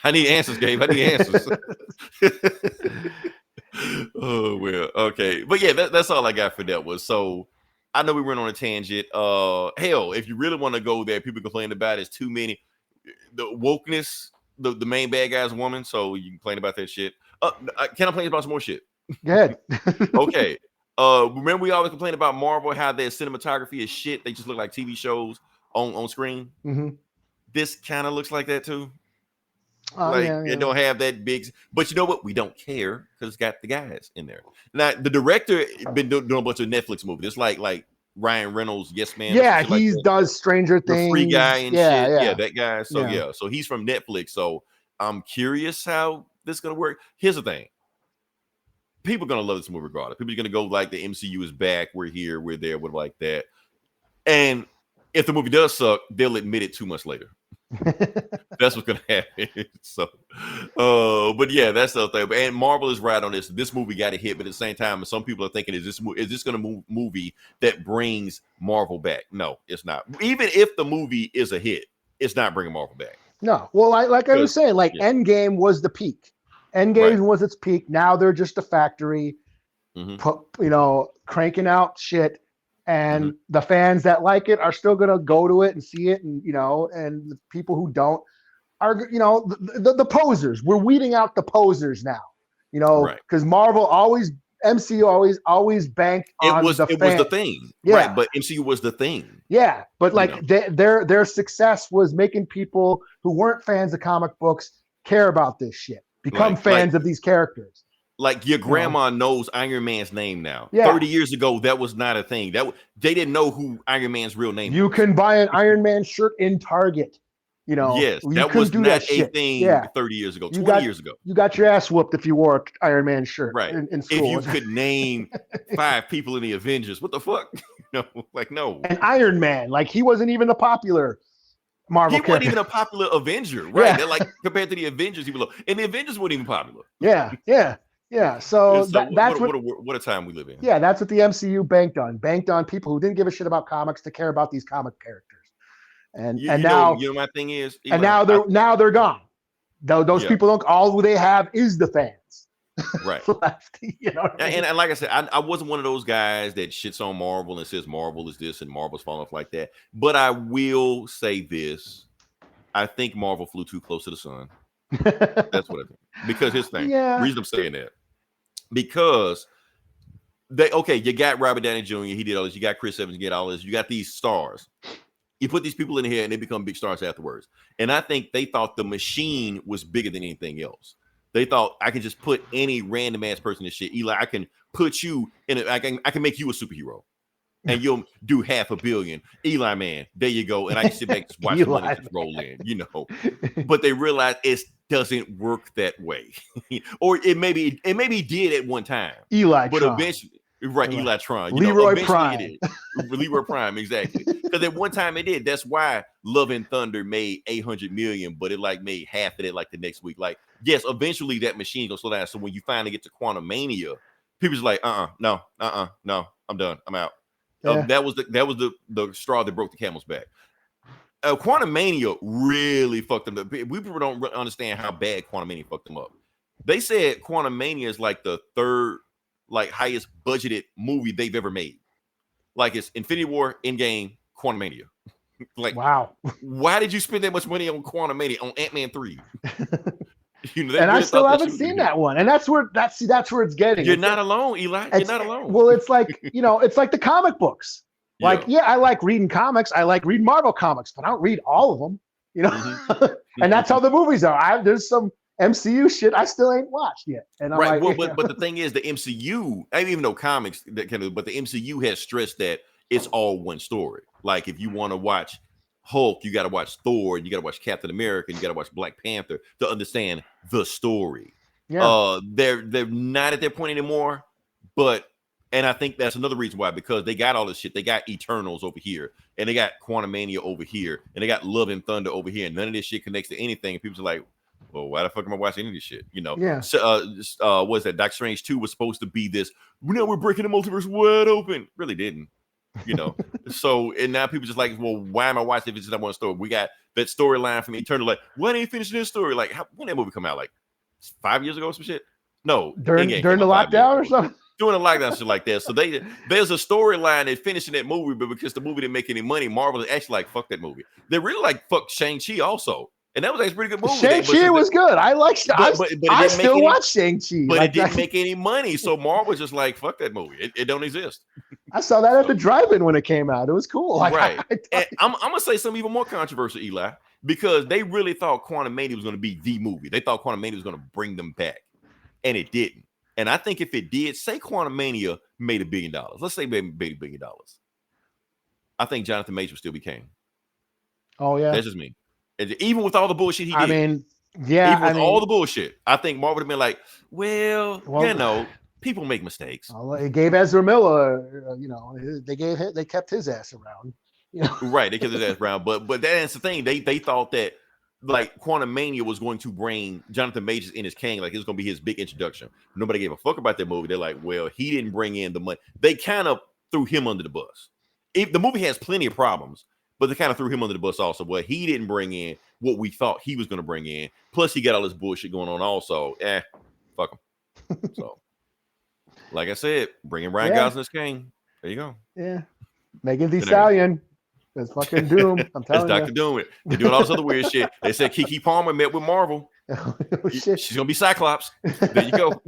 I need answers, Gabe. I need answers. Oh, well, okay. But yeah, that's all I got for that was. So I know we went on a tangent. Hell, if you really want to go there, people complain about it's too many. The wokeness, the main bad guy's a woman, so you complain about that shit. Can I complain about some more shit? Go ahead. Okay. Remember we always complain about Marvel, how their cinematography is shit. They just look like TV shows on screen. Mm-hmm. This kind of looks like that too. Oh, Like yeah. it don't have that big, but you know what? We don't care because it's got the guys in there. Now the director been doing a bunch of Netflix movies. It's like Ryan Reynolds, Yes Man. Yeah, he does Stranger Things. The Free Guy and yeah, shit. Yeah. Yeah, that guy. So so he's from Netflix. So I'm curious how this is gonna work. Here's the thing. People are gonna love this movie regardless. People are gonna go like the MCU is back. We're here. We're there. We're like that. And if the movie does suck, they'll admit it 2 months later. That's what's gonna happen. So, but yeah, that's the thing. And Marvel is right on this. This movie got a hit, but at the same time, some people are thinking, is this gonna movie that brings Marvel back? No, it's not. Even if the movie is a hit, it's not bringing Marvel back. No, well, like I was saying, like Endgame was the peak. Endgame was its peak. Now they're just a factory, cranking out shit. And the fans that like it are still gonna go to it and see it, and and the people who don't are, the posers. We're weeding out the posers now, because Marvel MCU always banked on the fans. It was the thing, yeah. Right? But MCU was the thing, yeah. But like their success was making people who weren't fans of comic books care about this shit, become fans of these characters. Like your grandma knows Iron Man's name now. Yeah. 30 years ago, that was not a thing. They didn't know who Iron Man's real name was. You can buy an Iron Man shirt in Target. Yes, that was not a thing 30 years ago, 20 years ago. You got your ass whooped if you wore an Iron Man shirt in school. If you could name 5 people in the Avengers, what the fuck? No. And Iron Man, like he wasn't even a popular Marvel character. Wasn't even a popular Avenger, right? Yeah. Like compared to the Avengers, he was low. And the Avengers weren't even popular. Yeah. So that's what a time we live in. Yeah, that's what the MCU banked on people who didn't give a shit about comics to care about these comic characters. And now my thing is, and now they're gone. Those people don't. All they have is the fans, right? Left, and like I said, I wasn't one of those guys that shits on Marvel and says Marvel is this and Marvel's falling off like that. But I will say this: I think Marvel flew too close to the sun. That's what I think. Because his thing. Yeah. Reason I'm saying that. Because you got Robert Downey Jr., he did all this, you got Chris Evans, you get all this, you got these stars. You put these people in here and they become big stars afterwards. And I think they thought the machine was bigger than anything else. They thought I can just put any random ass person in shit. Eli, I can put you in I can make you a superhero. And you'll do $500 million. Eli, man, there you go. And I can sit back and just watch the money just roll in, But they realized it doesn't work that way. Or it maybe did at one time. Eli eventually, right, Eli Tron. Leroy Prime. It did. Leroy Prime, exactly. Because at one time it did. That's why Love and Thunder made $800 million, but it made half of it the next week. Yes, eventually that machine gonna slow down. So when you finally get to Quantumania, people's like, no, I'm done. I'm out. Yeah. That was the straw that broke the camel's back. Quantumania really fucked them up. People don't understand how bad Quantumania fucked them up. They said Quantumania is the third highest budgeted movie they've ever made. It's Infinity War, Endgame, Quantumania. Wow. Why did you spend that much money on Quantumania on Ant-Man 3? And I still haven't seen that one. And that's where it's getting. You're not alone, Eli. You're not alone. Well, it's it's like the comic books. I like reading comics. I like reading Marvel comics, but I don't read all of them, And that's how the movies are. There's some MCU shit I still ain't watched yet. And I'm right. But the thing is, the MCU, I didn't even know comics but the MCU has stressed that it's all one story. If you want to watch Hulk, you got to watch Thor, and you got to watch Captain America, and you got to watch Black Panther to understand the story. Yeah. They're not at that point anymore, and I think that's another reason why, because they got all this shit. They got Eternals over here, and they got Quantumania over here, and they got Love and Thunder over here, and none of this shit connects to anything. And people are like, well, why the fuck am I watching any of this shit? Yeah. So, what's that? Doctor Strange 2 was supposed to be this, we're breaking the multiverse wide open. Really didn't. So, and now people just well, why am I watching if it's just one story? We got that storyline from Eternal. Why didn't you finish this story? When that movie come out? 5 years ago or some shit? No. During the lockdown or something? doing a lockdown shit like that. So there's a storyline that finishing that movie, but because the movie didn't make any money, Marvel is actually like, fuck that movie. They really like fuck Shang-Chi also. And that was actually a pretty good movie. Shang-Chi was good. I like I still watch Shang-Chi. But it didn't make any money. So Marvel was just like, fuck that movie. It don't exist. I saw that at the drive-in when it came out. It was cool. Like, right. And I'm going to say something even more controversial, Eli, because they really thought Quantumania was going to be the movie. They thought Quantumania was going to bring them back. And it didn't. And I think if it did, say Quantumania made $1 billion. Let's say it made $1 billion. I think Jonathan Majors would still be king. Oh, yeah. That's just me. Even with all the bullshit he did. I mean, yeah. Even with all the bullshit, I think Marvel would have been like, well, people make mistakes. They gave Ezra Miller, they kept his ass around. Right, they kept his ass around. But that's the thing. They thought that like Quantumania was going to bring Jonathan Majors in as king, like it was going to be his big introduction. Nobody gave a fuck about that movie. They're like, well, he didn't bring in the money. They kind of threw him under the bus. The movie has plenty of problems. But they kind of threw him under the bus also. Well, he didn't bring in what we thought he was going to bring in. Plus, he got all this bullshit going on also. Fuck him. So, like I said, bringing Ryan Gosling as king. There you go. Yeah. Megan Thee Stallion. That's fucking Doom. I'm telling you. That's Dr. Doom. They're doing all this other weird shit. They said Keke Palmer met with Marvel. Oh, shit. She's going to be Cyclops. There you go.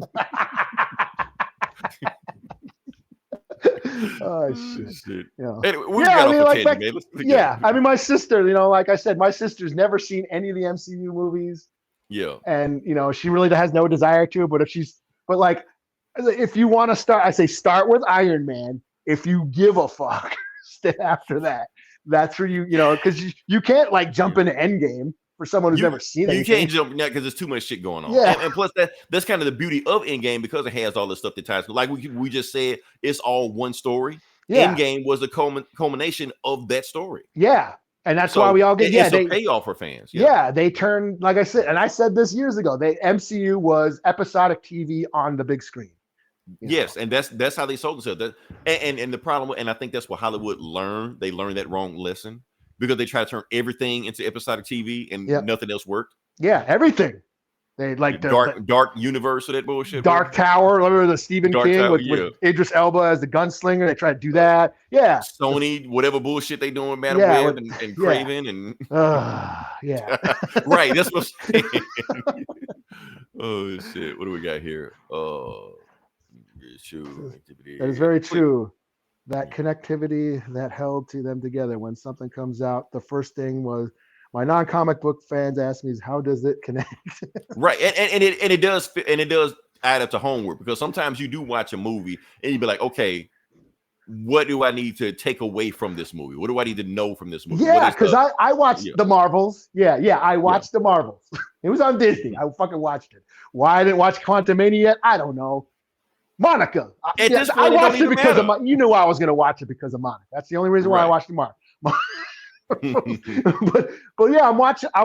Oh shit! Anyway, I mean, my sister, like I said, my sister's never seen any of the MCU movies. Yeah, and she really has no desire to. But if you want to start, I say start with Iron Man. If you give a fuck, after that, that's where because you can't like jump into Endgame. For someone who's never seen it, you can't jump now because there's too much shit going on. Yeah, and plus that's kind of the beauty of Endgame because it has all this stuff that ties. Like we just said, it's all one story. Yeah. Endgame was the culmination of that story. Yeah, and that's why we all get. It's a payoff for fans. Yeah, they turned, like I said, and I said this years ago. MCU was episodic TV on the big screen. Yes, and that's how they sold themselves. And the problem, and I think that's what Hollywood learned. They learned that wrong lesson. Because they try to turn everything into episodic TV and nothing else worked. Yeah, everything. They like the dark universe of that bullshit. Dark Tower. Remember the Stephen King with Idris Elba as the gunslinger? They try to do that. Yeah. Sony, whatever bullshit they doing with Madam Web and Craven and yeah. Right. That's what I'm saying. Oh shit. What do we got here? That is very true. That connectivity that held to them together. When something comes out, the first thing was my non-comic book fans ask me is how does it connect? Right, and it does add up to homework because sometimes you do watch a movie and you be like, okay, what do I need to take away from this movie? What do I need to know from this movie? Yeah, because I watched the Marvels. Yeah, I watched the Marvels. It was on Disney. I fucking watched it. Why I didn't watch Quantumania yet? I don't know. Monica. I watched it because of you knew I was going to watch it because of Monica. That's the only reason why I watched the Marvel. but yeah, I'm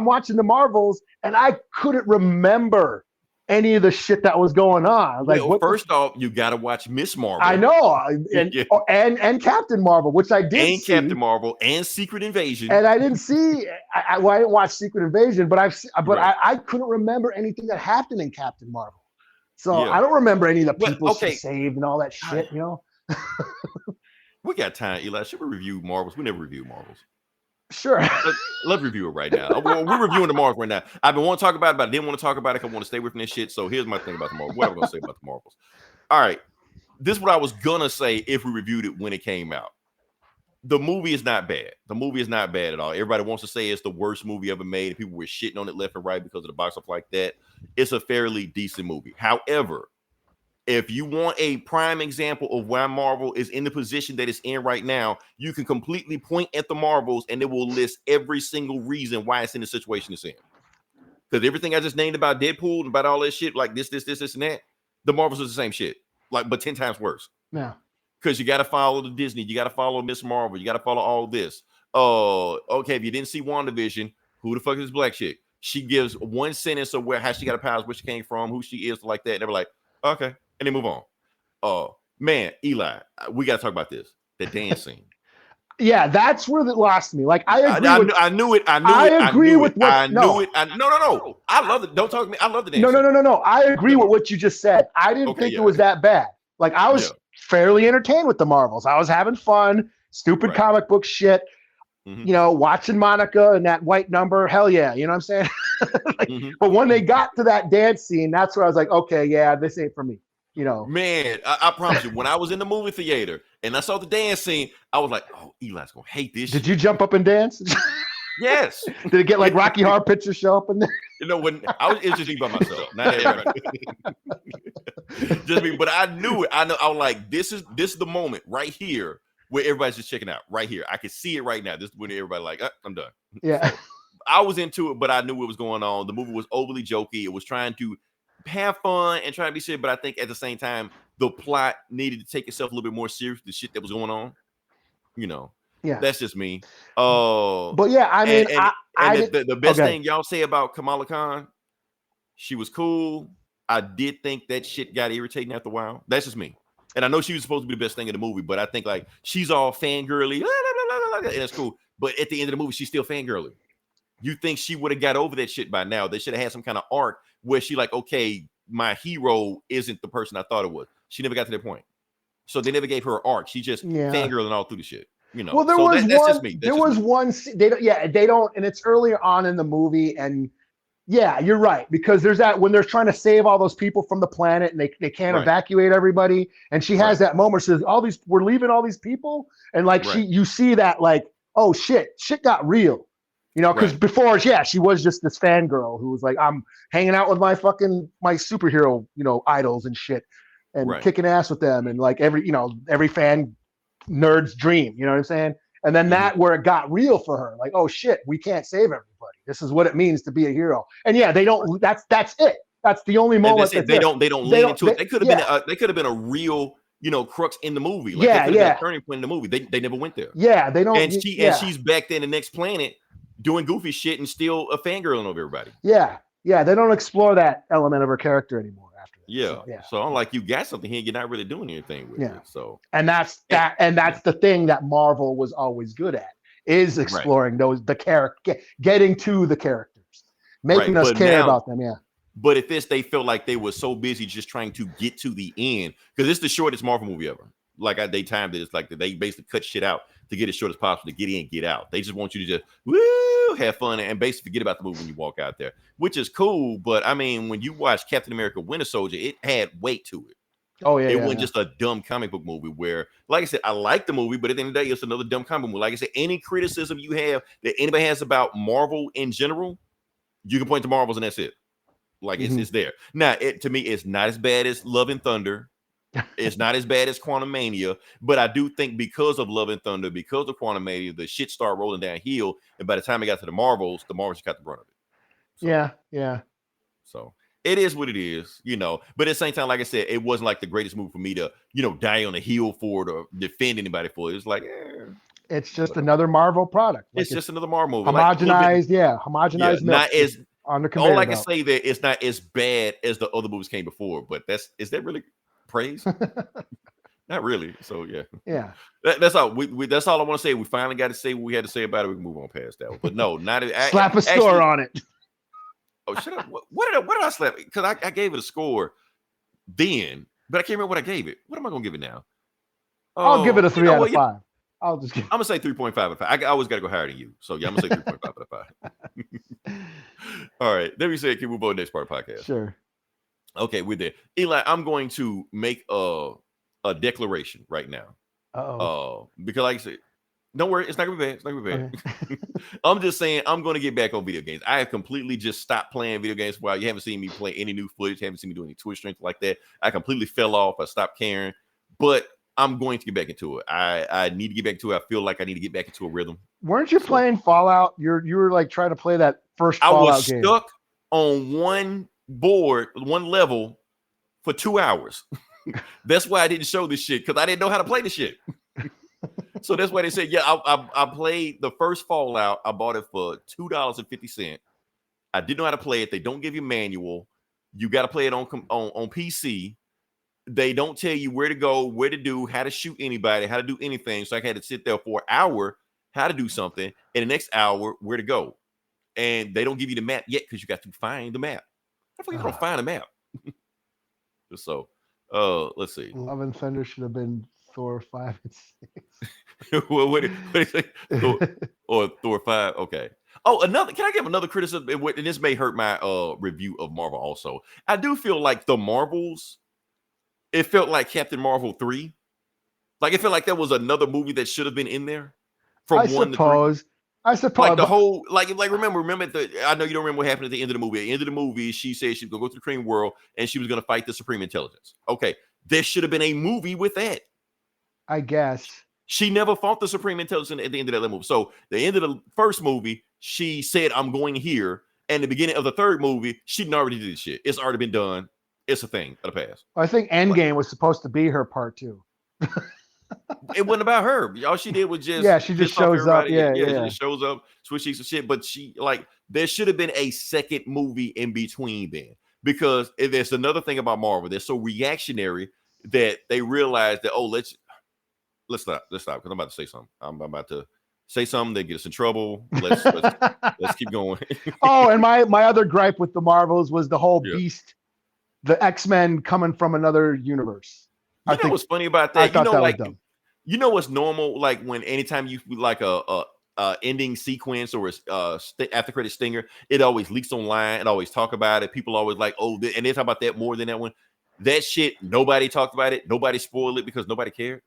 watching the Marvels, and I couldn't remember any of the shit that was going on. Like, first off, you got to watch Miss Marvel. I know, and Captain Marvel, which I did, and Captain Marvel, and Secret Invasion. And I didn't see. I didn't watch Secret Invasion, but I couldn't remember anything that happened in Captain Marvel. So I don't remember any of the people she saved and all that shit, We got time, Eli. Should we review Marvels? We never review Marvels. Sure. Let's review it right now. We're reviewing the Marvels right now. I've been wanting to talk about it, but I didn't want to talk about it because I want to stay away from this shit. So here's my thing about the Marvels. What am I going to say about the Marvels? All right. This is what I was going to say if we reviewed it when it came out. The movie is not bad. The movie is not bad at all. Everybody wants to say it's the worst movie ever made. People were shitting on it left and right because of the box office like that. It's a fairly decent movie. However, if you want a prime example of why Marvel is in the position that it's in right now, you can completely point at the Marvels and it will list every single reason why it's in the situation it's in. Because everything I just named about Deadpool and about all this shit, like this, and that, the Marvels is the same shit, but 10 times worse. Yeah. Because you got to follow the Disney, you got to follow Miss Marvel, you got to follow all this. Okay, if you didn't see WandaVision, who the fuck is this black chick? She gives one sentence of how she got her powers, where she came from, who she is, like that. And they were like, okay, and they move on. Man, Eli, we got to talk about this. The dance scene. Yeah, that's where it lost me. Like I agree. I knew it. No. I love it. Don't talk to me. I love the dance. No. I agree with what you just said. I didn't think it was that bad. Like I was fairly entertained with the Marvels. I was having fun, stupid comic book shit. You know, watching Monica and that white number, hell yeah, you know what I'm saying? Like, but when they got to that dance scene, that's where I was like, okay, yeah, this ain't for me. You know, man, I promise you, when I was in the movie theater and I saw the dance scene, I was like, oh, Eli's gonna hate this. Did you jump up and dance? Yes. Did it get like Rocky Horror Picture show up in there? You know, when I was, it was just me by myself, not everybody. Just me, but I knew it. I was like, this is the moment right here where everybody's just checking out. Right here, I can see it right now. This is when everybody like, I'm done. Yeah. So, I was into it, but I knew what was going on. The movie was overly jokey. It was trying to have fun and try to be serious, but I think at the same time, the plot needed to take itself a little bit more serious. The shit that was going on, you know. Yeah, that's just me. But yeah, I mean, the best thing y'all say about Kamala Khan, she was cool. I did think that shit got irritating after a while. That's just me. And I know she was supposed to be the best thing in the movie, but I think like she's all fangirly, and that's cool. But at the end of the movie, she's still fangirly. You think she would have got over that shit by now? They should have had some kind of arc where she like, okay, my hero isn't the person I thought it was. She never got to that point, so they never gave her an arc. She just fangirling all through the shit. You know. Well, there was one. That's just me. There was one. They don't, and it's earlier on in the movie, and yeah, you're right, because there's that when they're trying to save all those people from the planet and they can't evacuate everybody, and she has that moment. She says, we're leaving all these people, and like you see that like, oh shit got real. You know, because before, she was just this fangirl who was like, I'm hanging out with my superhero, you know, idols and shit, and kicking ass with them, and like every fan nerd's dream, you know what I'm saying? And then that where it got real for her, like, oh shit, we can't save everybody. This is what it means to be a hero. And yeah, they don't. That's it. That's the only moment. They don't lean into it. They could have been a real, you know, crux in the movie. Like, they could have been a turning point in the movie. They never went there. Yeah, they don't. And she's back there in the next planet doing goofy shit and still a fangirling over everybody. Yeah, they don't explore that element of her character anymore after that. Yeah. So I'm like, you got something here, you're not really doing anything with it. So that's the thing that Marvel was always good at, is exploring the character, getting to the characters, making us care about them. Yeah. But at this, they felt like they were so busy just trying to get to the end, because it's the shortest Marvel movie ever. Like they timed it. It's like they basically cut shit out to get as short as possible to get in, get out. They just want you to just have fun and basically forget about the movie when you walk out there, which is cool. But I mean, when you watch Captain America: Winter Soldier, it had weight to it. Oh yeah, it wasn't just a dumb comic book movie where, like I said, I like the movie, but at the end of the day, it's another dumb comic book movie. Like I said, any criticism you have that anybody has about Marvel in general, you can point to Marvels and that's it. Like it's there. Now, to me, it's not as bad as Love and Thunder. It's not as bad as Quantumania, but I do think because of Love and Thunder, because of Quantumania, the shit started rolling downhill. And by the time it got to the Marvels got the brunt of it. So, yeah. So it is what it is, you know. But at the same time, like I said, it wasn't like the greatest move for me to, you know, die on the hill for it or defend anybody for it. It's like, it's just another Marvel product. Like it's just another Marvel movie. Homogenized, homogenized. Not as on the conveyor all I belt. can say that it's not as bad as the other movies came before, but is that really praise? Not really. So yeah. That's all. That's all I want to say. We finally got to say what we had to say about it. We can move on past that one. But no, not slap a score on it. Oh, shut up! What did I slap? Because I gave it a score then, but I can't remember what I gave it. What am I gonna give it now? I'll give it a 3 out of 5. I'm gonna say 3.5 out of 5. I always got to go higher than you. So yeah, I'm gonna say 3.5 out of 5. All right. Then we say, can we move on to the next part of the podcast? Sure. Okay, we're there. Eli, I'm going to make a declaration right now. Because like I said, don't worry, it's not gonna be bad. It's not gonna be bad. Okay. I'm just saying I'm gonna get back on video games. I have completely just stopped playing video games. While you haven't seen me play any new footage, haven't seen me do any Twitch streams like that. I completely fell off. I stopped caring. But I'm going to get back into it. I need to get back into it. I feel like I need to get back into a rhythm. Weren't you playing Fallout? You were like trying to play that first Fallout game. I was stuck on one level for 2 hours. That's why I didn't show this shit, because I didn't know how to play the shit. So that's why they said, I played the first Fallout. I bought it for $2.50. I didn't know how to play it. They don't give you a manual. You got to play it on PC. They don't tell you where to go, where to do, how to shoot anybody, how to do anything. So I had to sit there for an hour, how to do something, and the next hour, where to go. And they don't give you the map yet because you got to find the map. I forget how to find a map. So Let's see. Love and Thunder should have been Thor 5 and 6. what do you say? Or Thor 5? Okay. Oh, another. Can I give another criticism? And this may hurt my review of Marvel. Also, I do feel like the Marvels. It felt like Captain Marvel 3. Like it felt like there was another movie that should have been in there. From I suppose. Like the whole, like remember I know you don't remember what happened at the end of the movie. At the end of the movie, she said she was gonna go to the Supreme World and she was gonna fight the Supreme Intelligence. Okay, there should have been a movie with that. I guess she never fought the Supreme Intelligence at the end of that movie. So the end of the first movie, she said, "I'm going here," and the beginning of the third movie, she'd already did this shit. It's already been done. It's a thing of the past. I think Endgame was supposed to be her part 2. It wasn't about her. All she did was just she just shows up. Yeah. She just shows up, switching some shit. But there should have been a second movie in between then, because there's another thing about Marvel. They're so reactionary that they realize that let's stop because I'm about to say something. I'm about to say something that gets us in trouble. Let's keep going. Oh, and my other gripe with the Marvels was the whole Beast, the X-Men coming from another universe. You know what's funny about that? That was dumb. You know what's normal? Like when anytime you like a ending sequence or a after credit stinger, it always leaks online. It always talk about it. People always like, and they talk about that more than that one. That shit, nobody talked about it. Nobody spoiled it because nobody cared.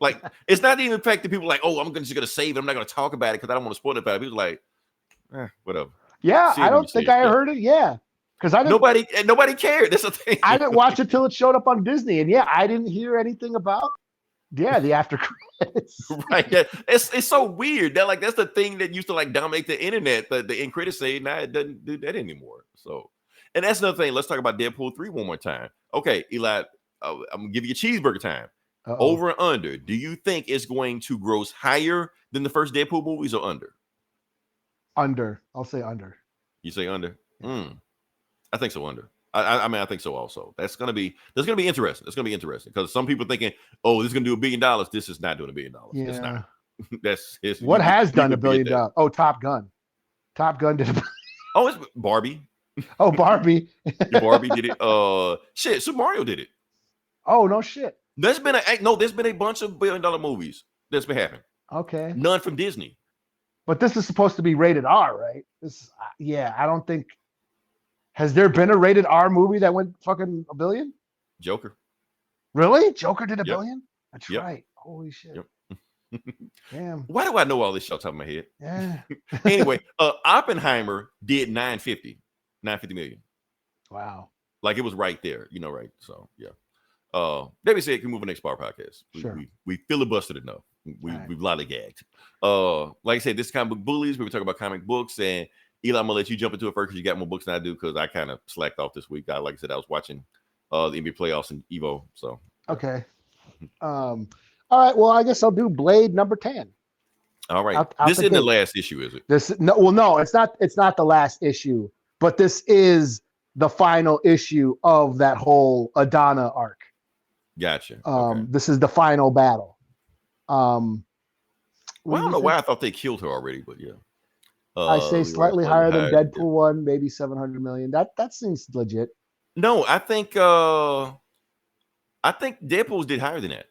Like it's not even the fact that people are like, I'm just gonna save it. I'm not gonna talk about it because I don't want to spoil it. About it. People are like, whatever. Yeah, I don't think I heard it. Yeah. Because nobody cared. That's the thing. I didn't watch it till it showed up on Disney, and I didn't hear anything about the after credits. Right? Yeah. It's so weird that that's the thing that used to dominate the internet. But the end credits say now it doesn't do that anymore. So, and that's another thing. Let's talk about Deadpool 3 one more time. Okay, Eli, I'm gonna give you a cheeseburger time. Over and under. Do you think it's going to gross higher than the first Deadpool movies or under? Under. I'll say under. You say under? I think so. Under. I mean, I think so. Also, that's gonna be interesting. It's gonna be interesting because some people thinking, this is gonna do $1 billion. This is not doing $1 billion. Yeah. It's not. It's what has done $1 billion. Oh, Top Gun. Top Gun did. It's Barbie. Oh, Barbie. Barbie did it. Shit, Super Mario did it. Oh no, shit. There's been a bunch of $1 billion movies that's been happening. Okay. None from Disney. But this is supposed to be rated R, right? I don't think. Has there been a rated R movie that went fucking $1 billion? Joker. Really? Joker did $1 billion? That's right. Holy shit. Yep. Damn. Why do I know all this shit off the top of my head? Yeah. Anyway, Oppenheimer did 950 million. Wow. Like it was right there, right? So yeah. Debbie said, "Can we move to the next bar podcast?" Sure. We filibustered enough. We've lollygagged. Like I said, this is Comic Book Bullies. We were talking about comic books, and Eli, I'm gonna let you jump into it first because you got more books than I do. Because I kind of slacked off this week. Like I said, I was watching the NBA playoffs and EVO. So okay. All right. Well, I guess I'll do Blade number 10. All right. This isn't the last issue, is it? No, it's not. It's not the last issue, but this is the final issue of that whole Adana arc. Gotcha. This is the final battle. I don't know why I thought they killed her already, but yeah. I say slightly higher than Deadpool 1, maybe 700 million. That seems legit. No, I think Deadpool's did higher than that.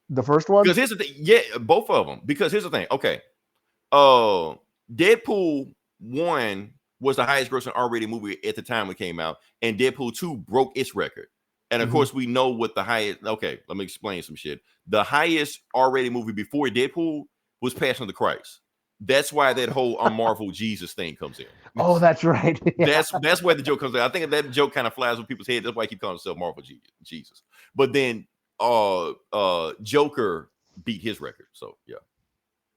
The first one? Because here's the thing. Yeah, both of them. Because here's the thing. Okay. Deadpool 1 was the highest grossing R-rated movie at the time it came out, and Deadpool 2 broke its record. And of course, we know what the highest. Okay, let me explain some shit. The highest R-rated movie before Deadpool was Passion of the Christ. That's why that whole Marvel Jesus thing comes in. Oh, that's right. Yeah. That's where the joke comes in. I think that joke kind of flies with people's head. That's why I keep calling himself Marvel Jesus. But then Joker beat his record. So yeah.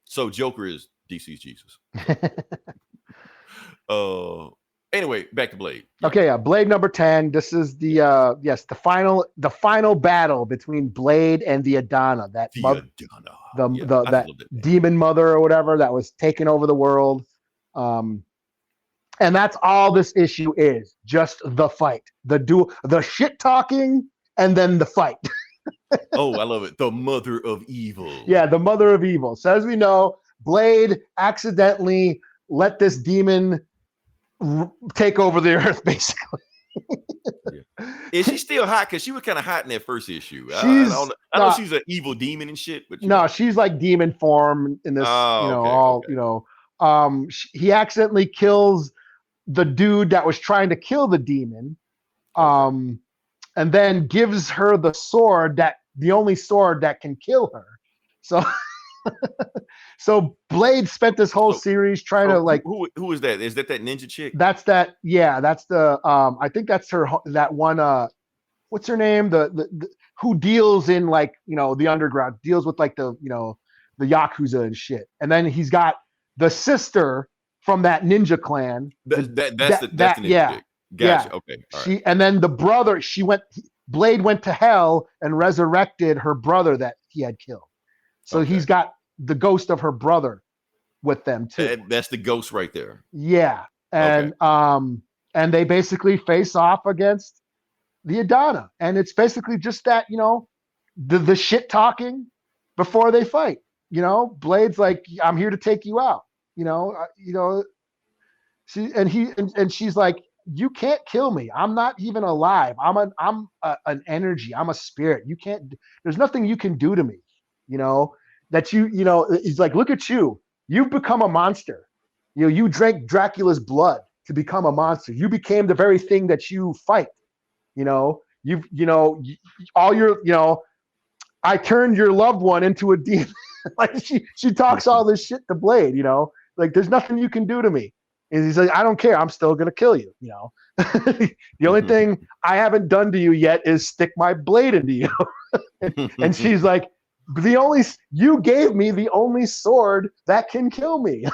So Joker is DC's Jesus. Anyway, back to Blade. Yeah. Okay, yeah, Blade number 10. This is the the final battle between Blade and the Adana, that demon mother or whatever that was taking over the world. And that's all this issue is, just the fight, the shit talking, and then the fight. Oh, I love it. The mother of evil. Yeah, the mother of evil. So as we know, Blade accidentally let this demon take over the earth, basically. Is she still hot? Because she was kind of hot in that first issue. I know she's an evil demon and shit, but no, she's like demon form in this. He accidentally kills the dude that was trying to kill the demon, and then gives her the sword the only sword that can kill her. So, so Blade spent this whole series trying to like. Who is that? Is that ninja chick? That's that. Yeah, that's the. I think that's her. That one. What's her name? The who deals in like the underground, deals with like the the Yakuza and shit. And then he's got the sister from that ninja clan. That's the ninja chick. Gotcha. Yeah. Okay. All right. And then the brother. Blade went to hell and resurrected her brother that he had killed. So he's got the ghost of her brother with them too. That's the ghost right there. Yeah, and and they basically face off against the Adana, and it's basically just that the shit talking before they fight. Blade's like, I'm here to take you out. She's like, you can't kill me. I'm not even alive. I'm an energy. I'm a spirit. You can't. There's nothing you can do to me. He's like, look at you. You've become a monster. You drank Dracula's blood to become a monster. You became the very thing that you fight. I turned your loved one into a demon. Like she talks all this shit to Blade. Like there's nothing you can do to me. And he's like, I don't care. I'm still gonna kill you. The only thing I haven't done to you yet is stick my blade into you. And she's like, you gave me the only sword that can kill me.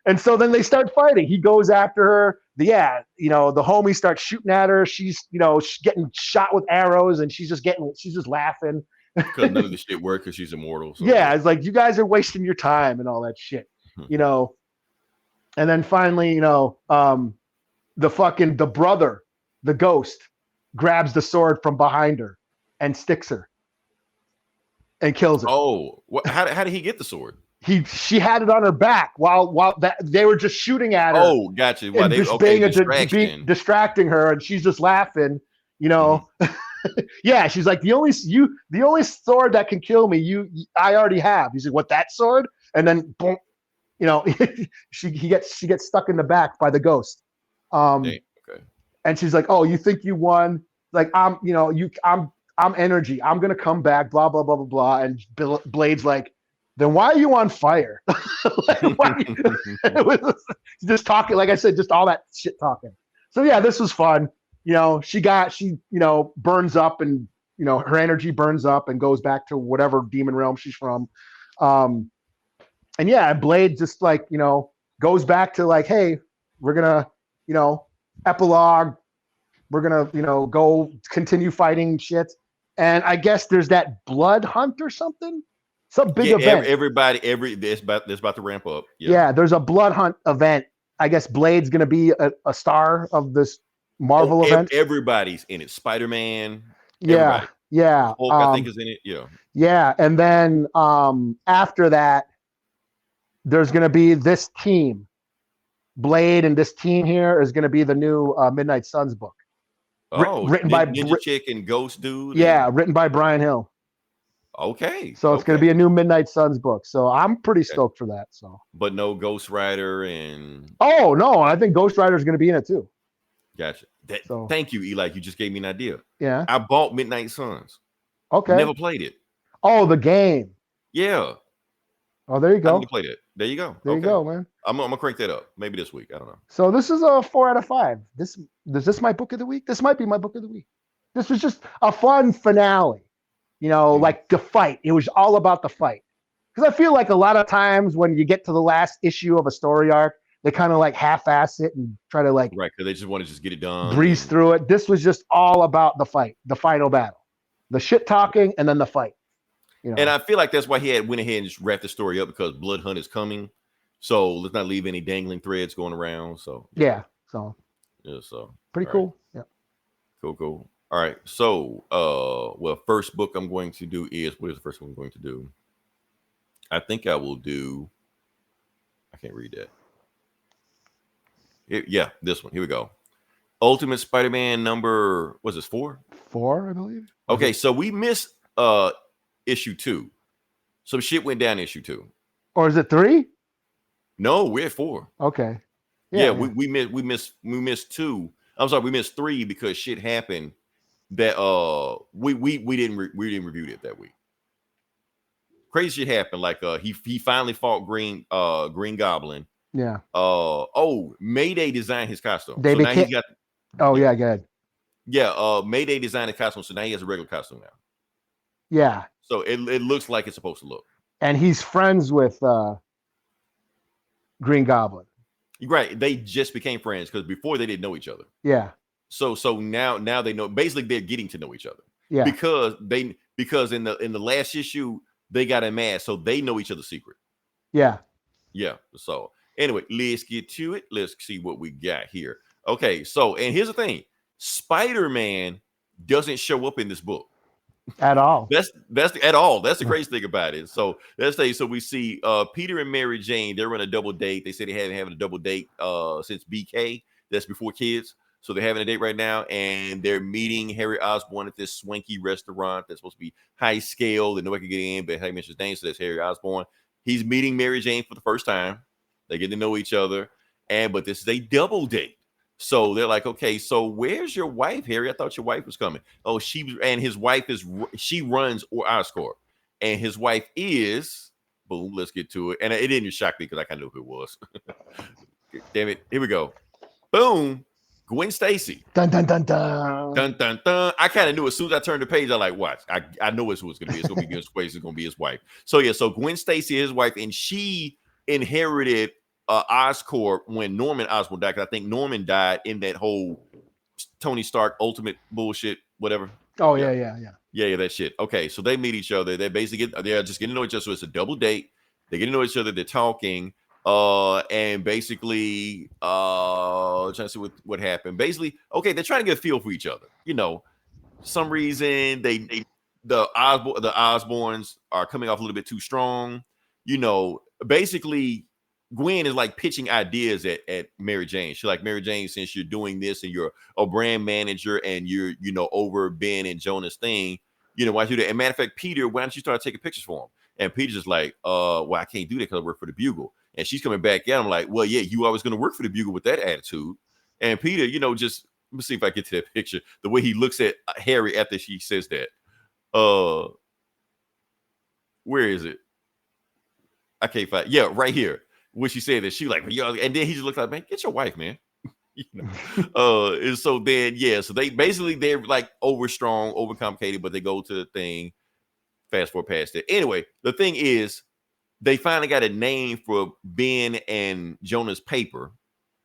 And so then they start fighting. He goes after her. The homie starts shooting at her. She's getting shot with arrows, and she's just laughing. Because none of the shit worked because she's immortal. So. Yeah, it's like you guys are wasting your time and all that shit. And then finally, the brother, the ghost, grabs the sword from behind her and sticks her and kills her. Oh, how did he get the sword? She had it on her back while they were just shooting at her. Oh, gotcha. While distracting her, and she's just laughing. Yeah, she's like, the only sword that can kill me, I already have. He's like, what, that sword? And then boom, she gets stuck in the back by the ghost. Okay. And she's like, oh, you think you won? Like, I'm energy. I'm gonna come back. Blah blah blah blah blah. And Blade's like, then why are you on fire? Just talking, like I said, just all that shit talking. So yeah, this was fun. She burns up, and her energy burns up and goes back to whatever demon realm she's from. And yeah, Blade just like, goes back to like, hey, we're gonna, epilogue. We're gonna, go continue fighting shit. And I guess there's that blood hunt or something. Some big event. This about to ramp up. Yeah, there's a blood hunt event. I guess Blade's gonna be a star of this Marvel event. Everybody's in it. Spider-Man. Yeah. Hulk, I think, is in it. Yeah. Yeah, and then after that, there's gonna be this team. Blade and this team here is gonna be the new Midnight Suns book. Written by Ninja Chick and Ghost Dude. Yeah, written by Brian Hill. Okay. So it's going to be a new Midnight Suns book. So I'm pretty stoked for that. So, but no Ghost Rider and. Oh no, I think Ghost Rider is going to be in it too. Gotcha. Thank you, Eli. You just gave me an idea. Yeah. I bought Midnight Suns. Okay. Never played it. Oh, the game. Yeah. Oh, there you go. I need to play that. There you go. There you go, man. I'm gonna crank that up. Maybe this week. I don't know. So this is a 4 out of 5. Is this my book of the week? This might be my book of the week. This was just a fun finale. Like the fight. It was all about the fight. Because I feel like a lot of times when you get to the last issue of a story arc, they kind of like half-ass it and try to like right, because they just want to just get it done, breeze through it. This was just all about the fight, the final battle, the shit talking, and then the fight. And I feel like that's why he went ahead and just wrapped the story up, because Blood Hunt is coming. So let's not leave any dangling threads going around. So so pretty cool. Right. Yeah. Cool. All right. So first book I'm going to do is, what is the first one I'm going to do? I think I will do, I can't read that. This one. Here we go. Ultimate Spider-Man number, was this 4? 4, I believe. Okay, so we missed issue 2. Some shit went down issue 2. Or is it 3? No, we're at 4. Okay. Yeah. We missed 2. I'm sorry, we missed 3 because shit happened that we didn't review it that week. Crazy shit happened. Like he finally fought Green Goblin. Yeah. Mayday designed his costume. They so now became- he's got. Oh yeah, good. Yeah. Mayday designed his costume, so now he has a regular costume now. Yeah. So it looks like it's supposed to look. And he's friends with Green Goblin. Right. They just became friends because before they didn't know each other. Yeah. So now they know. Basically, they're getting to know each other. Yeah. Because in the last issue they got a mask, so they know each other's secret. Yeah. Yeah. So anyway, let's get to it. Let's see what we got here. Okay. So and here's the thing: Spider-Man doesn't show up in this book At all. That's at all. That's the crazy thing about it. So let's say so we see Peter and Mary Jane. They're on a double date. They say they haven't having a double date since BK. That's before kids. So they're having a date right now, and they're meeting Harry Osborn at this swanky restaurant that's supposed to be high scale that nobody can get in, but Harry mentions name, so that's Harry Osborn. He's meeting Mary Jane for the first time. They get to know each other, but this is a double date. So they're like, okay, so where's your wife, Harry? I thought your wife was coming. Oh, his wife she runs Oscorp, and his wife is boom. Let's get to it, and it didn't shock me because I kind of knew who it was. Damn it! Here we go. Boom. Gwen Stacy. Dun dun dun dun. Dun dun dun. I kind of knew as soon as I turned the page, I like, watch. I know it's who it's gonna be. It's gonna be Gwen Stacy. It's gonna be his wife. So yeah, so Gwen Stacy, his wife, and she inherited Oscorp when Norman Osborn died. Because I think Norman died in that whole Tony Stark Ultimate bullshit, whatever. Oh yeah. Yeah, that shit. Okay, so they meet each other. They're just getting to know each other. So it's a double date. They get to know each other. They're talking. And basically trying to see what happened. Basically, okay, they're trying to get a feel for each other. You know, some reason the Osborns are coming off a little bit too strong. You know, basically Gwen is like pitching ideas at Mary Jane. She's like, Mary Jane, since you're doing this and you're a brand manager and you're, over Ben and Jonah's thing, why don't you do that? And matter of fact, Peter, why don't you start taking pictures for him? And Peter's just like, well, I can't do that because I work for the Bugle. And she's coming back at him like, well, yeah, you always going to work for the Bugle with that attitude. And Peter, just let me see if I get to that picture. The way he looks at Harry after she says that. Where is it? I can't find. Yeah, right here. When she said that, she like, and then he just looks like, man, get your wife, man. And so then, yeah, so they're like overstrong, overcomplicated, but they go to the thing. Fast forward past it. Anyway, the thing is, they finally got a name for Ben and Jonah's paper,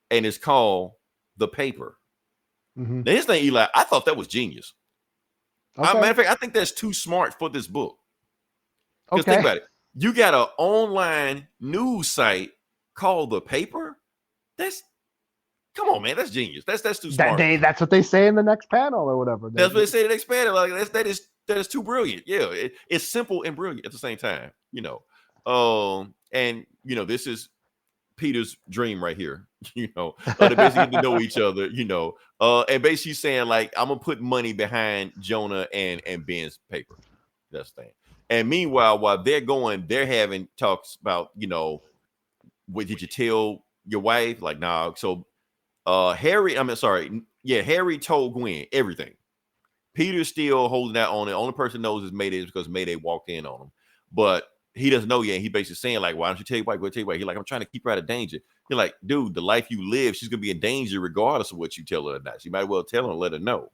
and it's called The Paper. Mm-hmm. Now, his thing, Eli, I thought that was genius. Okay. Matter of fact, I think that's too smart for this book. Because Okay. think about it. You got an online news site called The Paper? Come on, man. That's genius. That's too smart. That's what they say in the next panel or whatever. That's what they say in the next panel. Like, that is too brilliant. Yeah, it's simple and brilliant at the same time, and this is Peter's dream right here, they basically get to know each other, and basically saying like, I'm gonna put money behind Jonah and Ben's paper. That's the thing. And meanwhile, while they're having talks about, what did you tell your wife? Like, nah. So Harry told Gwen everything. Peter's still holding out on it. Only person knows is Mayday because Mayday walked in on him. But he doesn't know yet. He basically saying, like, why don't you tell your wife? Go tell your wife. He's like, I'm trying to keep her out of danger. You're like, dude, the life you live, she's going to be in danger regardless of what you tell her or not. She might well tell her and let her know,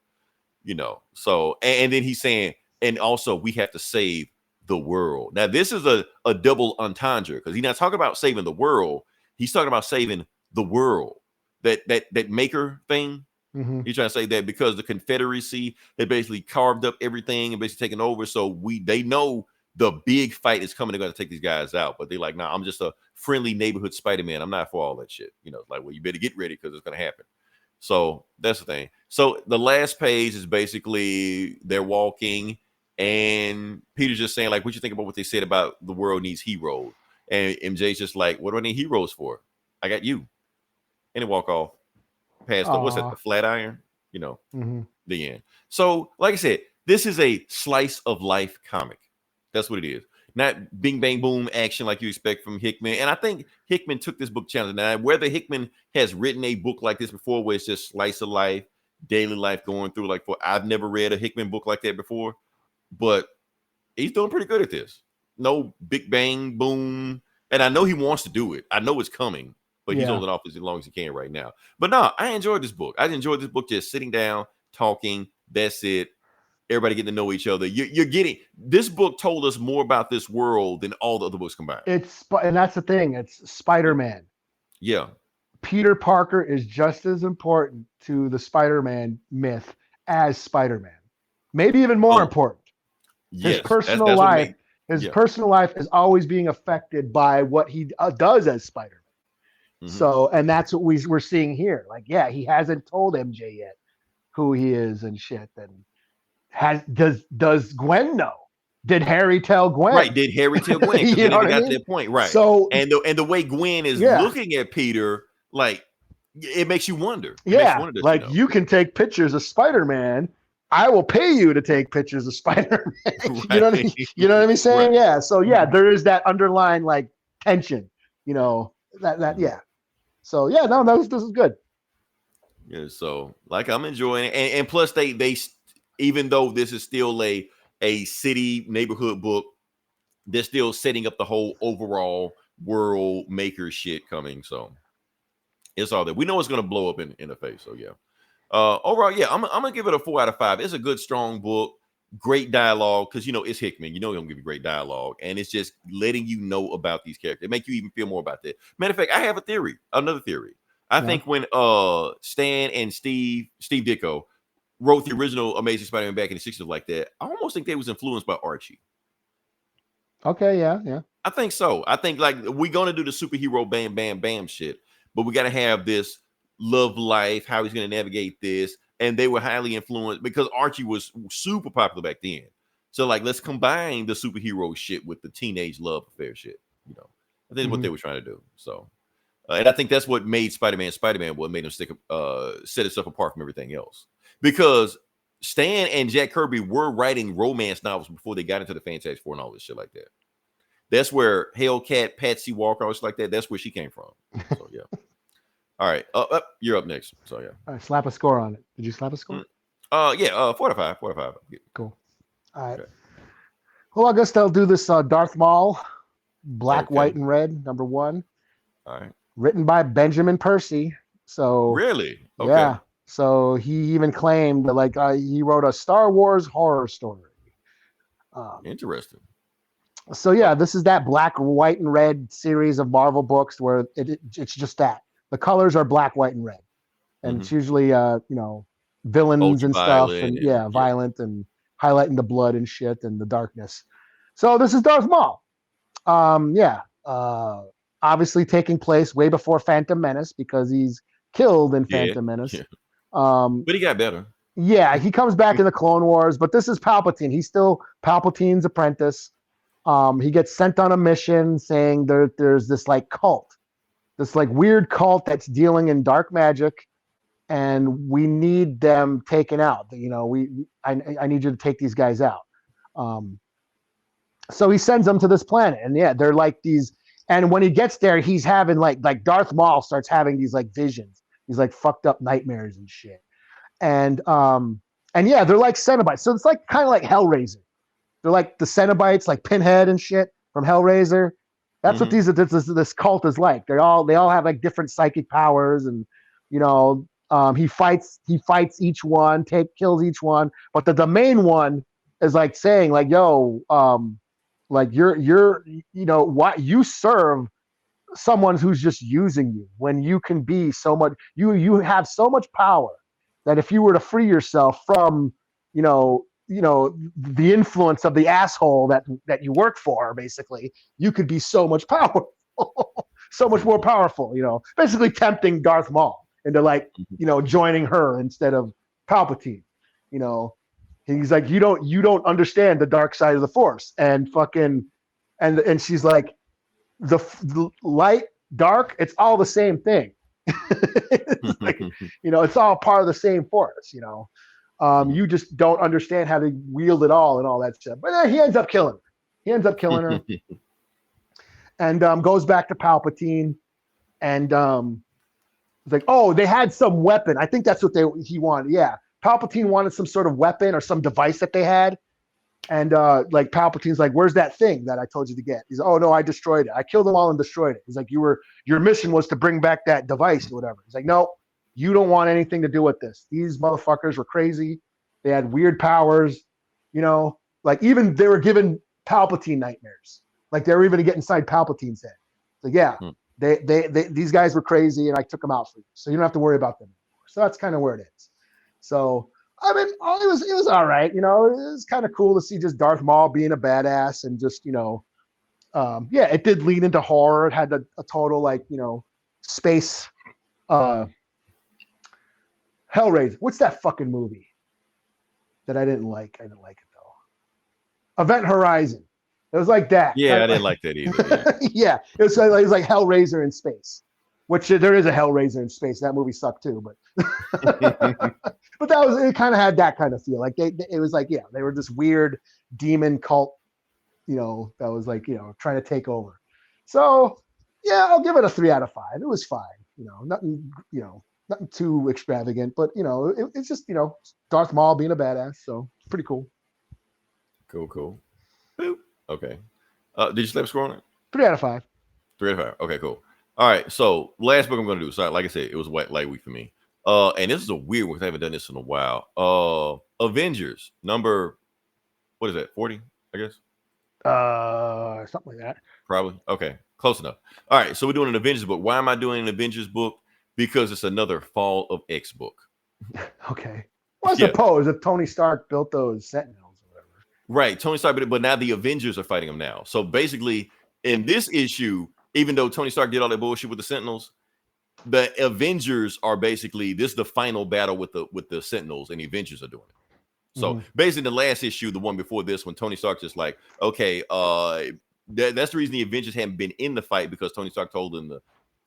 So, and then he's saying, and also we have to save the world. Now, this is a double entendre because he's not talking about saving the world. He's talking about saving the world. That maker thing. Mm-hmm. He's trying to say that because the Confederacy had basically carved up everything and basically taken over. So they know the big fight is coming. They're going to take these guys out. But they're like, nah, I'm just a friendly neighborhood Spider-Man. I'm not for all that shit. It's like, well, you better get ready because it's going to happen. So that's the thing. So the last page is basically they're walking and Peter's just saying, like, what you think about what they said about the world needs heroes? And MJ's just like, what do I need heroes for? I got you. And they walk off. Past what's that? The Flatiron. Mhm. The end. So, like I said, this is a slice of life comic. That's what it is. Not bing bang boom action like you expect from Hickman. And I think Hickman took this book challenge. Now, whether Hickman has written a book like this before, where it's just slice of life, daily life going through, I've never read a Hickman book like that before, but he's doing pretty good at this. No big bang boom. And I know he wants to do it. I know it's coming, but he's holding off as long as he can right now. But no, I enjoyed this book. I enjoyed this book just sitting down, talking. That's it. Everybody getting to know each other. You're getting this book told us more about this world than all the other books combined. And that's the thing. It's Spider-Man. Yeah. Peter Parker is just as important to the Spider-Man myth as Spider-Man. Maybe even more important. Yes, his personal life. His personal life is always being affected by what he does as Spider-Man. Mm-hmm. So, and that's what we're seeing here. He hasn't told MJ yet who he is and shit. And does Gwen know? Did Harry tell Gwen? Right? Did Harry tell Gwen? Because they never got to that point, right? So, and the way Gwen is looking at Peter, it makes you wonder. You can take pictures of Spider-Man. I will pay you to take pictures of Spider-Man. Right. You know what I'm saying? Right. Yeah. So there is that underlying tension. So this is good. Yeah. So I'm enjoying it, and plus they even though this is still a city neighborhood book, they're still setting up the whole overall world maker shit coming. So it's all there. We know it's gonna blow up in the face. So yeah. Overall, I'm gonna give it a 4 out of 5. It's a good, strong book, great dialogue because it's Hickman. He'll give you great dialogue, and it's just letting you know about these characters. It make you even feel more about that. Matter of fact, I have another theory. I think when Stan and Steve Ditko wrote the original Amazing Spider-Man back in the 60s like that, I almost think they was influenced by Archie. Okay, yeah. I think so. I think we're gonna do the superhero bam, bam, bam shit, but we gotta have this love life, how he's going to navigate this. And they were highly influenced because Archie was super popular back then. So let's combine the superhero shit with the teenage love affair shit. I think that's what they were trying to do. So, and I think that's what made Spider-Man, what made him set itself apart from everything else. Because Stan and Jack Kirby were writing romance novels before they got into the Fantastic Four and all this shit like that. That's where Hellcat, Patsy Walker, all this like that. That's where she came from. So, yeah. All right, you're up next. So yeah. All right, slap a score on it. Did you slap a score? 4 out of 5. Cool. All right. Okay. Well, I guess I'll do this Darth Maul, Black, White, and Red, number 1. All right. Written by Benjamin Percy. So really, okay. Yeah. So he even claimed that he wrote a Star Wars horror story. Interesting. So yeah, this is that Black, White, and Red series of Marvel books where it's just that. The colors are black, white, and red, and it's usually villains and stuff, and violent and highlighting the blood and shit and the darkness. So this is Darth Maul. Obviously taking place way before Phantom Menace because he's killed in Phantom Menace. Yeah. But he got better. Yeah, he comes back in the Clone Wars, but this is Palpatine. He's still Palpatine's apprentice. He gets sent on a mission saying there's this cult. This weird cult that's dealing in dark magic, and we need them taken out. I need you to take these guys out. So he sends them to this planet, and they're these. And when he gets there, he's having like Darth Maul starts having these visions, these fucked up nightmares and shit. And they're like Cenobites. So it's kind of like Hellraiser. They're like the Cenobites, like Pinhead and shit from Hellraiser. That's what this cult is like. They all have different psychic powers, and he fights each one, kills each one. But the main one is saying yo, you're what you serve someone who's just using you when you can be so much. You have so much power that if you were to free yourself from the influence of the asshole that you work for, basically, you could be so much powerful, so much more powerful, basically tempting Darth Maul into joining her instead of Palpatine. He's like, you don't understand the dark side of the Force, and she's like, the light, dark, it's all the same thing. It's like, it's all part of the same force. You just don't understand how to wield it all and all that stuff. But he ends up killing her. And goes back to Palpatine, and it's like, oh, they had some weapon. I think that's what he wanted. Yeah, Palpatine wanted some sort of weapon or some device that they had, and like Palpatine's like, where's that thing that I told you to get? He's like, oh no, I destroyed it. I killed them all and destroyed it. He's like, your mission was to bring back that device or whatever. He's like, no, you don't want anything to do with this. These motherfuckers were crazy. They had weird powers. Like even they were given Palpatine nightmares. Like they were even getting inside Palpatine's head. Like, yeah, these guys were crazy, and I took them out for you, so you don't have to worry about them anymore. So that's kind of where it is. So I mean, it was all right. It was kind of cool to see just Darth Maul being a badass, and just yeah, it did lead into horror. It had a total like space Hellraiser. What's that fucking movie that I didn't like? I didn't like it though. Event Horizon. It was like that. Yeah, I didn't like that either. Yeah, it was like Hellraiser in space, which there is a Hellraiser in space. That movie sucked too, but but it kind of had that kind of feel. Like it was like, yeah, they were this weird demon cult, that was like, trying to take over. So yeah, I'll give it a 3 out of 5. It was fine. Nothing too extravagant, but it's just Darth Maul being a badass. So it's pretty cool. Cool. Boop. Okay. Did you slap score on it? 3 out of 5. 3 out of 5. Okay, cool. All right. So last book I'm going to do. So like I said, it was light week for me. And this is a weird one because I haven't done this in a while. Avengers number, what is that? 40, I guess. Something like that. Probably. Okay, close enough. All right. So we're doing an Avengers book. Why am I doing an Avengers book? Because it's another Fall of X book. Okay. Well, I suppose if Tony Stark built those Sentinels. Right, Tony Stark, but now the Avengers are fighting him now. So basically, in this issue, even though Tony Stark did all that bullshit with the Sentinels, the Avengers are basically this is the final battle with the Sentinels, and the Avengers are doing it. So basically, the last issue, the one before this, when Tony Stark just like, okay, that's the reason the Avengers haven't been in the fight, because Tony Stark told them to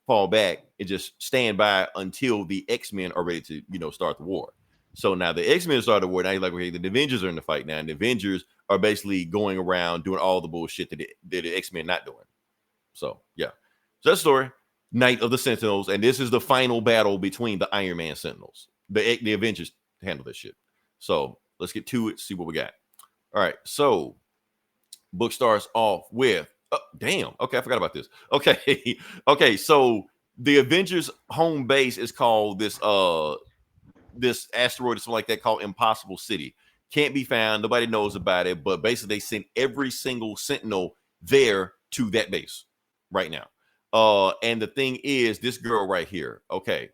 fall back and just stand by until the X-Men are ready to start the war. So now the X-Men started the war. Now you're like, okay, the Avengers are in the fight now, and the Avengers are basically going around doing all the bullshit that the X-Men not doing. So yeah, so that's the story. Night of the Sentinels, and this is the final battle between the Iron Man Sentinels. The Avengers handle this shit. So let's get to it. See what we got. All right, so book starts off with. Oh, damn. Okay, I forgot about this. Okay, okay. So the Avengers' home base is called this asteroid or something like that called Impossible City. Can't be found. Nobody knows about it. But basically, they sent every single Sentinel there to that base right now. And the thing is, this girl right here. Okay,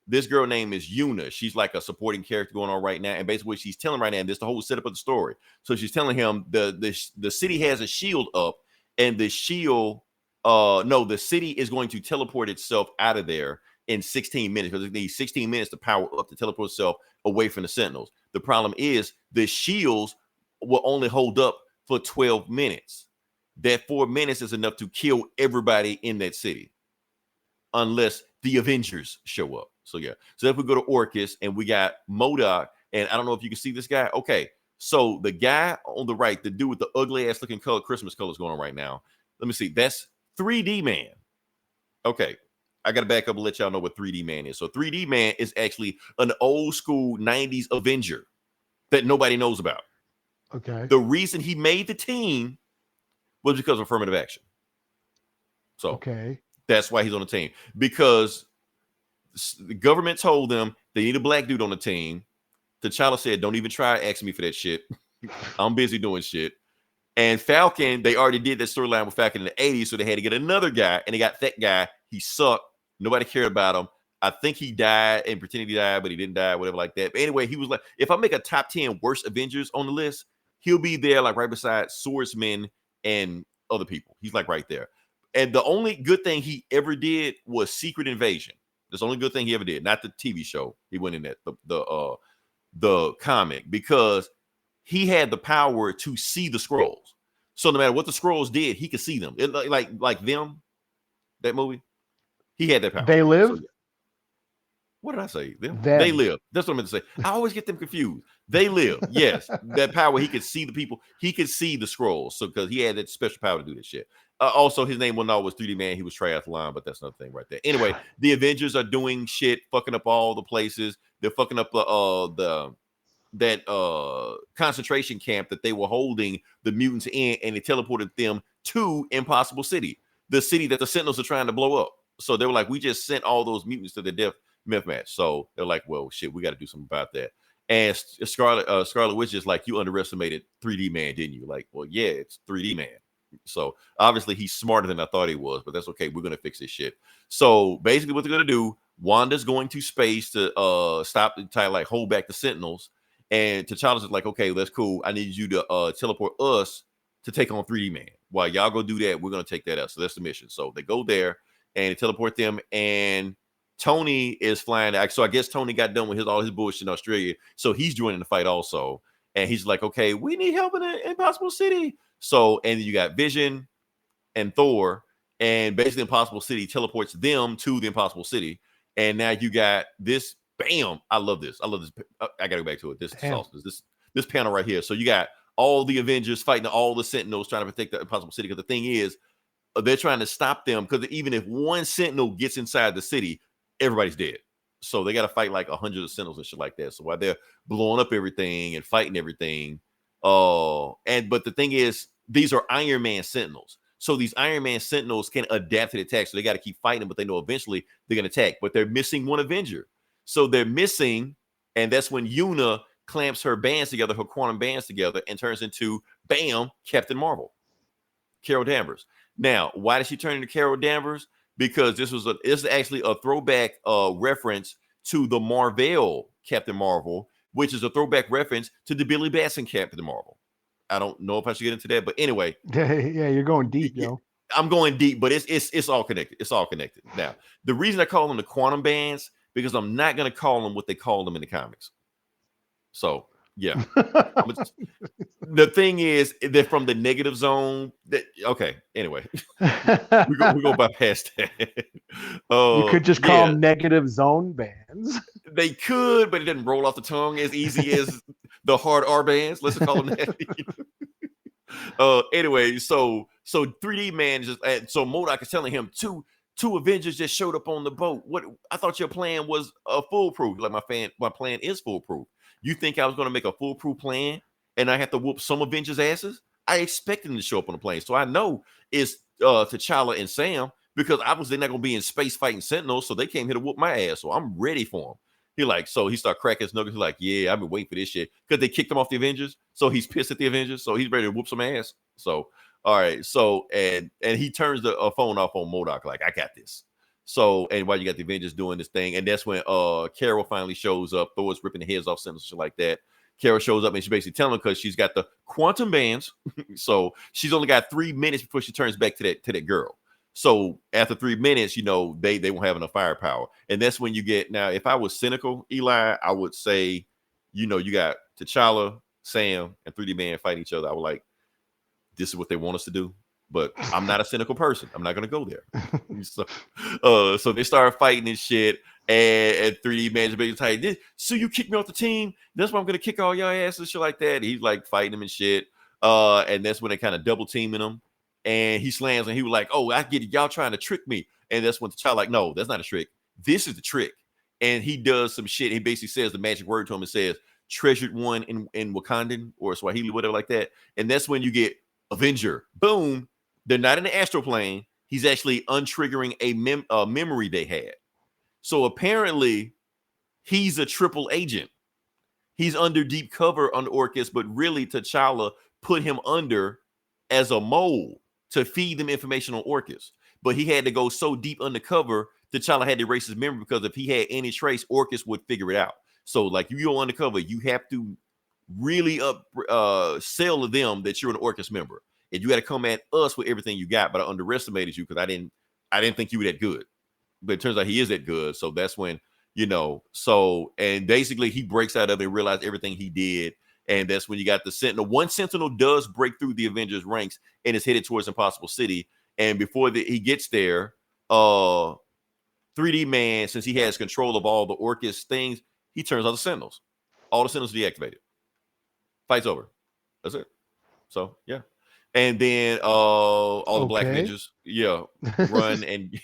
this girl name is Yuna. She's like a supporting character going on right now. And basically, what she's telling right now, and this is the whole setup of the story. So she's telling him the city has a shield up, and the shield, the city is going to teleport itself out of there in 16 minutes, because it needs 16 minutes to power up to teleport itself away from the Sentinels. The problem is the shields will only hold up for 12 minutes. That 4 minutes is enough to kill everybody in that city, unless the Avengers show up. So yeah, so if we go to Orcus, and we got MODOK, and I don't know if you can see this guy. Okay, so the guy on the right, the dude with the ugly ass looking Christmas colors going on right now. Let me see. That's 3D Man. Okay. I got to back up and let y'all know what 3D Man is. So 3D Man is actually an old school 90s Avenger that nobody knows about. Okay. The reason he made the team was because of affirmative action. So okay, that's why he's on the team. Because the government told them they need a black dude on the team. T'Challa said, don't even try asking me for that shit. I'm busy doing shit. And Falcon, they already did that storyline with Falcon in the 80s, so they had to get another guy, and they got that guy. He sucked. Nobody cared about him. I think he died and pretended he died, but he didn't die, whatever like that. But anyway, he was like, if I make a top 10 worst Avengers on the list, he'll be there like right beside Swordsman and other people. He's like right there. And the only good thing he ever did was Secret Invasion. That's the only good thing he ever did, not the TV show. He went in that, the comic, because he had the power to see the scrolls. So no matter what the scrolls did, he could see them. It, like them, that movie. He had that power. They live? So, yeah. What did I say? Them? Them. They live. That's what I meant to say. I always get them confused. They live. Yes, that power. He could see the people. He could see the scrolls. So because he had that special power to do this shit. Also, his name was 3D Man. He was triathlon, but that's another thing right there. Anyway, the Avengers are doing shit, fucking up all the places. They're fucking up that concentration camp that they were holding the mutants in, and they teleported them to Impossible City, the city that the Sentinels are trying to blow up. So they were like, we just sent all those mutants to the death match. So they're like, well, shit, we got to do something about that. And Scarlet Witch is like, you underestimated 3D Man, didn't you? Like, well, yeah, it's 3D Man. So obviously he's smarter than I thought he was, but that's okay. We're gonna fix this shit. So basically, what they're gonna do, Wanda's going to space to stop the like hold back the Sentinels, and T'Challa's like, okay, that's cool. I need you to teleport us to take on 3D Man. While y'all go do that, we're gonna take that out. So that's the mission. So they go there and they teleport them, and Tony is flying. So I guess Tony got done with all his bullshit in Australia, so he's joining the fight also. And he's like, okay, we need help in the Impossible City. So, and then you got Vision and Thor, and basically Impossible City teleports them to the Impossible City. And now you got this, bam, I love this. I gotta go back to it. This is awesome. This panel right here. So you got all the Avengers fighting all the Sentinels trying to protect the Impossible City. Because the thing is, they're trying to stop them, because even if one Sentinel gets inside the city, everybody's dead. So they got to fight like 100 Sentinels and shit like that. So while they're blowing up everything and fighting everything, but the thing is, these are Iron Man Sentinels. So these Iron Man Sentinels can adapt to the attack. So they got to keep fighting, but they know eventually they're going to attack. But they're missing one Avenger. So they're missing, and that's when Una clamps her bands together, her quantum bands together, and turns into, bam, Captain Marvel, Carol Danvers. Now, why did she turn into Carol Danvers? Because this is actually a throwback reference to the Marvel Captain Marvel, which is a throwback reference to the Billy Batson Captain Marvel. I don't know if I should get into that, but anyway. Yeah, you're going deep, yo. I'm going deep, but it's all connected. It's all connected. Now, the reason I call them the quantum bands, because I'm not going to call them what they call them in the comics. So, yeah. The thing is, they're from the negative zone. Okay, anyway. we go bypass that. You could just call them negative zone bands. They could, but it didn't roll off the tongue as easy as the hard R bands. Let's call them that. Anyway, so 3D Man so MODOK is telling him two Avengers just showed up on the boat. What I thought your plan was foolproof. Like my plan is foolproof. You think I was going to make a foolproof plan and I have to whoop some Avengers asses? I expected them to show up on the plane, so I know it's T'Challa and Sam, because obviously they're not going to be in space fighting Sentinels, so they came here to whoop my ass. So I'm ready for them. He started cracking his nuggets. He's like, yeah, I've been waiting for this shit, because they kicked him off the Avengers. So he's pissed at the Avengers. So he's ready to whoop some ass. So, all right. So, and he turns the phone off on MODOK, like, I got this. So, and while you got the Avengers doing this thing, and that's when Carol finally shows up. Thor's ripping the heads off Sentinels, shit like that. Carol shows up and she's basically telling him, because she's got the quantum bands. So she's only got 3 minutes before she turns back to that girl. So after 3 minutes, they won't have enough firepower. And that's when you get, now, if I was cynical, Eli, I would say, you got T'Challa, Sam, and 3D Man fighting each other. I would like, this is what they want us to do. But I'm not a cynical person. I'm not going to go there. So they start fighting and shit. And 3D Man's basically like, so you kicked me off the team? That's why I'm going to kick all y'all asses and shit like that. And he's like fighting him and shit. And that's when they kind of double teaming him. And he slams and he was like, oh, I get it. Y'all trying to trick me. And that's when the child like, no, that's not a trick. This is the trick. And he does some shit. He basically says the magic word to him and says, treasured one in Wakandan or Swahili, whatever like that. And that's when you get Avenger. Boom. They're not in the astral plane. He's actually untriggering a memory they had. So apparently he's a triple agent. He's under deep cover on Orcus, but really T'Challa put him under as a mole to feed them information on Orcus. But he had to go so deep undercover, T'Challa had to erase his memory, because if he had any trace, Orcus would figure it out. So like, you go undercover, you have to really sell to them that you're an Orcus member. And you got to come at us with everything you got. But I underestimated you because I didn't think you were that good. But it turns out he is that good. So that's when, and basically he breaks out of it and realizes everything he did. And that's when you got the Sentinel. One Sentinel does break through the Avengers ranks and is headed towards Impossible City. And before he gets there, 3D man, since he has control of all the Orcus things, he turns on the Sentinels. All the Sentinels deactivated. Fight's over. That's it. So yeah. And then all the Black Avengers, run and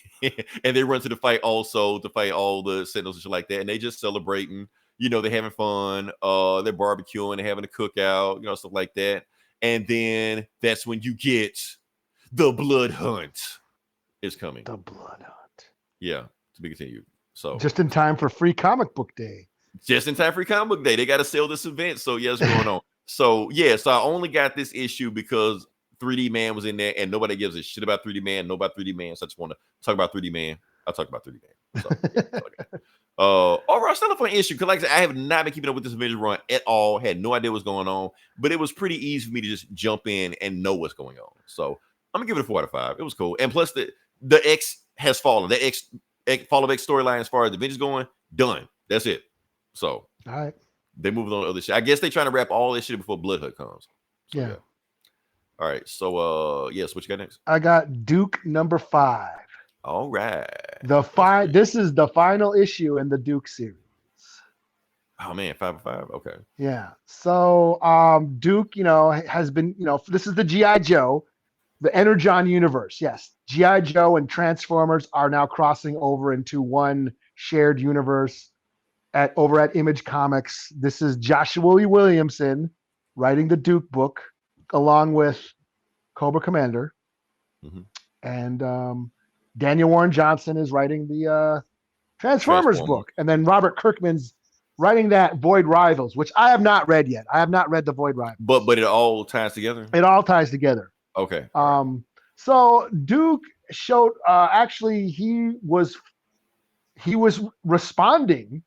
and they run to the fight also to fight all the Sentinels and shit like that. And they just celebrating, they're having fun, they're barbecuing, they're having a cookout, stuff like that. And then that's when you get the Blood Hunt is coming. The Blood Hunt. Yeah, to be continued. So just in time for Free Comic Book Day. Just in time for Comic Book Day. They got to sell this event. So yeah, it's going on. So I only got this issue because 3D Man was in there, and nobody gives a shit about 3D Man. Nobody 3D Man. So I just want to talk about 3D Man. I'll talk about 3D Man. So, overall, still a fun issue because, like I said, I have not been keeping up with this Avengers run at all. Had no idea what's going on, but it was pretty easy for me to just jump in and know what's going on. So I'm gonna give it a 4 out of 5. It was cool, and plus the X has fallen. The X Fall of X storyline, as far as the Avengers going, done. That's it. So all right, they moving on to other shit. I guess they trying to wrap all this shit before Bloodhood comes. So, yeah. All right. So yes, what you got next? I got Duke number 5. All right. This is the final issue in the Duke series. Oh man, 5 of 5. Okay. Yeah. So Duke, has been, this is the G.I. Joe, the Energon universe. Yes. G.I. Joe and Transformers are now crossing over into one shared universe over at Image Comics. This is Joshua Williamson writing the Duke book along with Cobra Commander. Mm-hmm. And Daniel Warren Johnson is writing the Transformers book. And then Robert Kirkman's writing that Void Rivals, which I have not read yet. I have not read the Void Rivals. But it all ties together? It all ties together. Okay. So Duke showed actually he was responding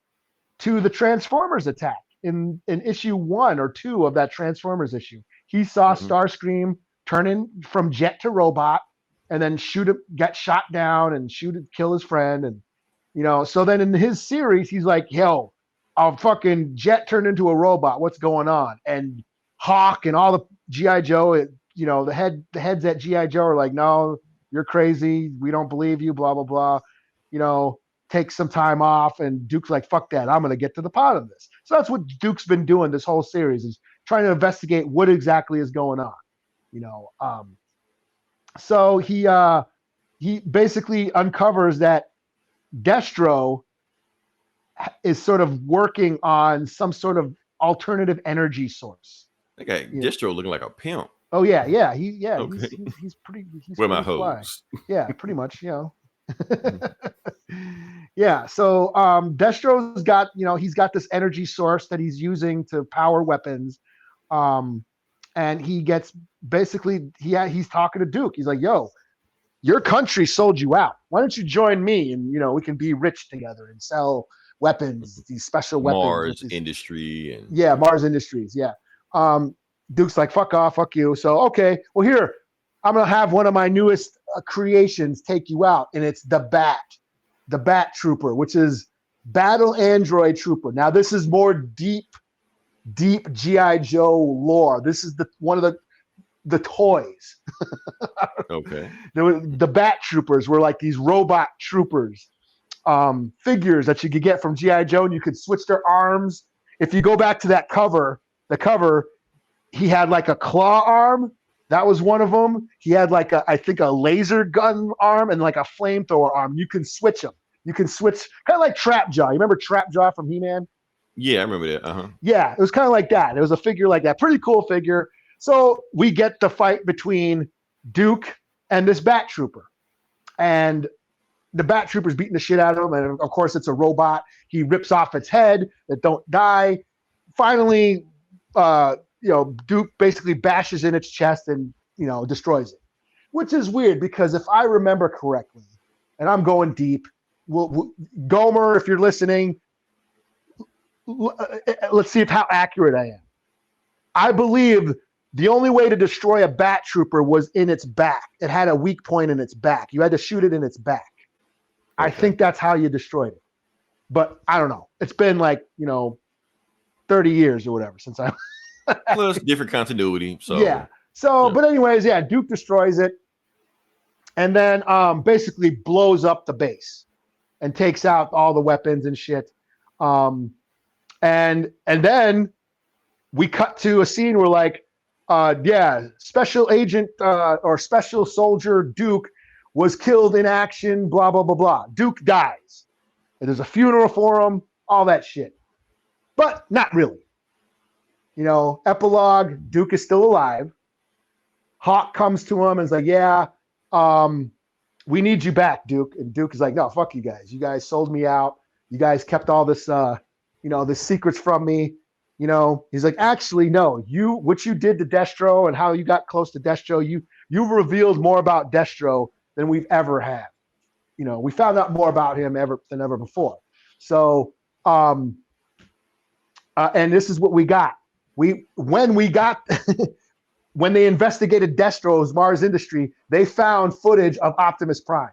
to the Transformers attack in issue 1 or 2 of that Transformers issue. He saw Starscream turning from jet to robot and then get shot down and kill his friend. And, so then in his series, he's like, yo, a fucking jet turned into a robot. What's going on? And Hawk and all the G.I. Joe, the heads at G.I. Joe are like, no, you're crazy. We don't believe you, blah, blah, blah. Take some time off. And Duke's like, fuck that. I'm going to get to the bottom of this. So that's what Duke's been doing this whole series, is trying to investigate what exactly is going on. So he basically uncovers that Destro is sort of working on some sort of alternative energy source. Okay, Destro looking like a pimp. Oh yeah. Okay. He's pretty. Where my hoes? Yeah, pretty much. Yeah. So Destro's got he's got this energy source that he's using to power weapons. And he gets basically he's talking to Duke. He's like, yo, your country sold you out. Why don't you join me? And we can be rich together and sell weapons, these special weapons. Mars Industry and Mars Industries. Yeah. Duke's like, fuck off, fuck you. So okay, well here, I'm gonna have one of my newest creations take you out, and it's the Bat Trooper, which is Battle Android Trooper. Now this is more deep G.I. Joe lore. This is one of the toys. Okay. The Bat Troopers were like these robot troopers, figures that you could get from G.I. Joe, and you could switch their arms. If you go back to that cover, he had like a claw arm. That was one of them. He had like I think a laser gun arm and like a flamethrower arm. You can switch them. You can switch, kind of like Trapjaw. You remember Trapjaw from He-Man? Yeah, I remember that. Yeah, it was kind of like that. It was a figure like that. Pretty cool figure. So we get the fight between Duke and this Bat Trooper. And the Bat Trooper's beating the shit out of him. And of course, it's a robot. He rips off its head that don't die. Finally, Duke basically bashes in its chest and, destroys it. Which is weird because if I remember correctly, and I'm going deep, Gomer, if you're listening, let's see how accurate I am. I believe the only way to destroy a Bat Trooper was in its back. It had a weak point in its back. You had to shoot it in its back. Okay. I think that's how you destroyed it. But I don't know. It's been 30 years or whatever since I... Plus different continuity. So yeah. So, yeah. But anyways, Duke destroys it and then basically blows up the base. and takes out all the weapons and shit. And then we cut to a scene where like, special agent or special soldier Duke was killed in action, blah, blah, blah, blah. Duke dies. And there's a funeral for him, all that shit. But not really. You know, epilogue, Duke is still alive. Hawk comes to him and is like, we need you back, Duke. And Duke is like, no, fuck you guys. You guys sold me out. You guys kept all this, the secrets from me. You know, he's like, actually, no, what you did to Destro and how you got close to Destro, you revealed more about Destro than we've ever had. You know, we found out more about him than ever before. So, and this is what we got. When they investigated Destro's Mars Industry, they found footage of Optimus Prime,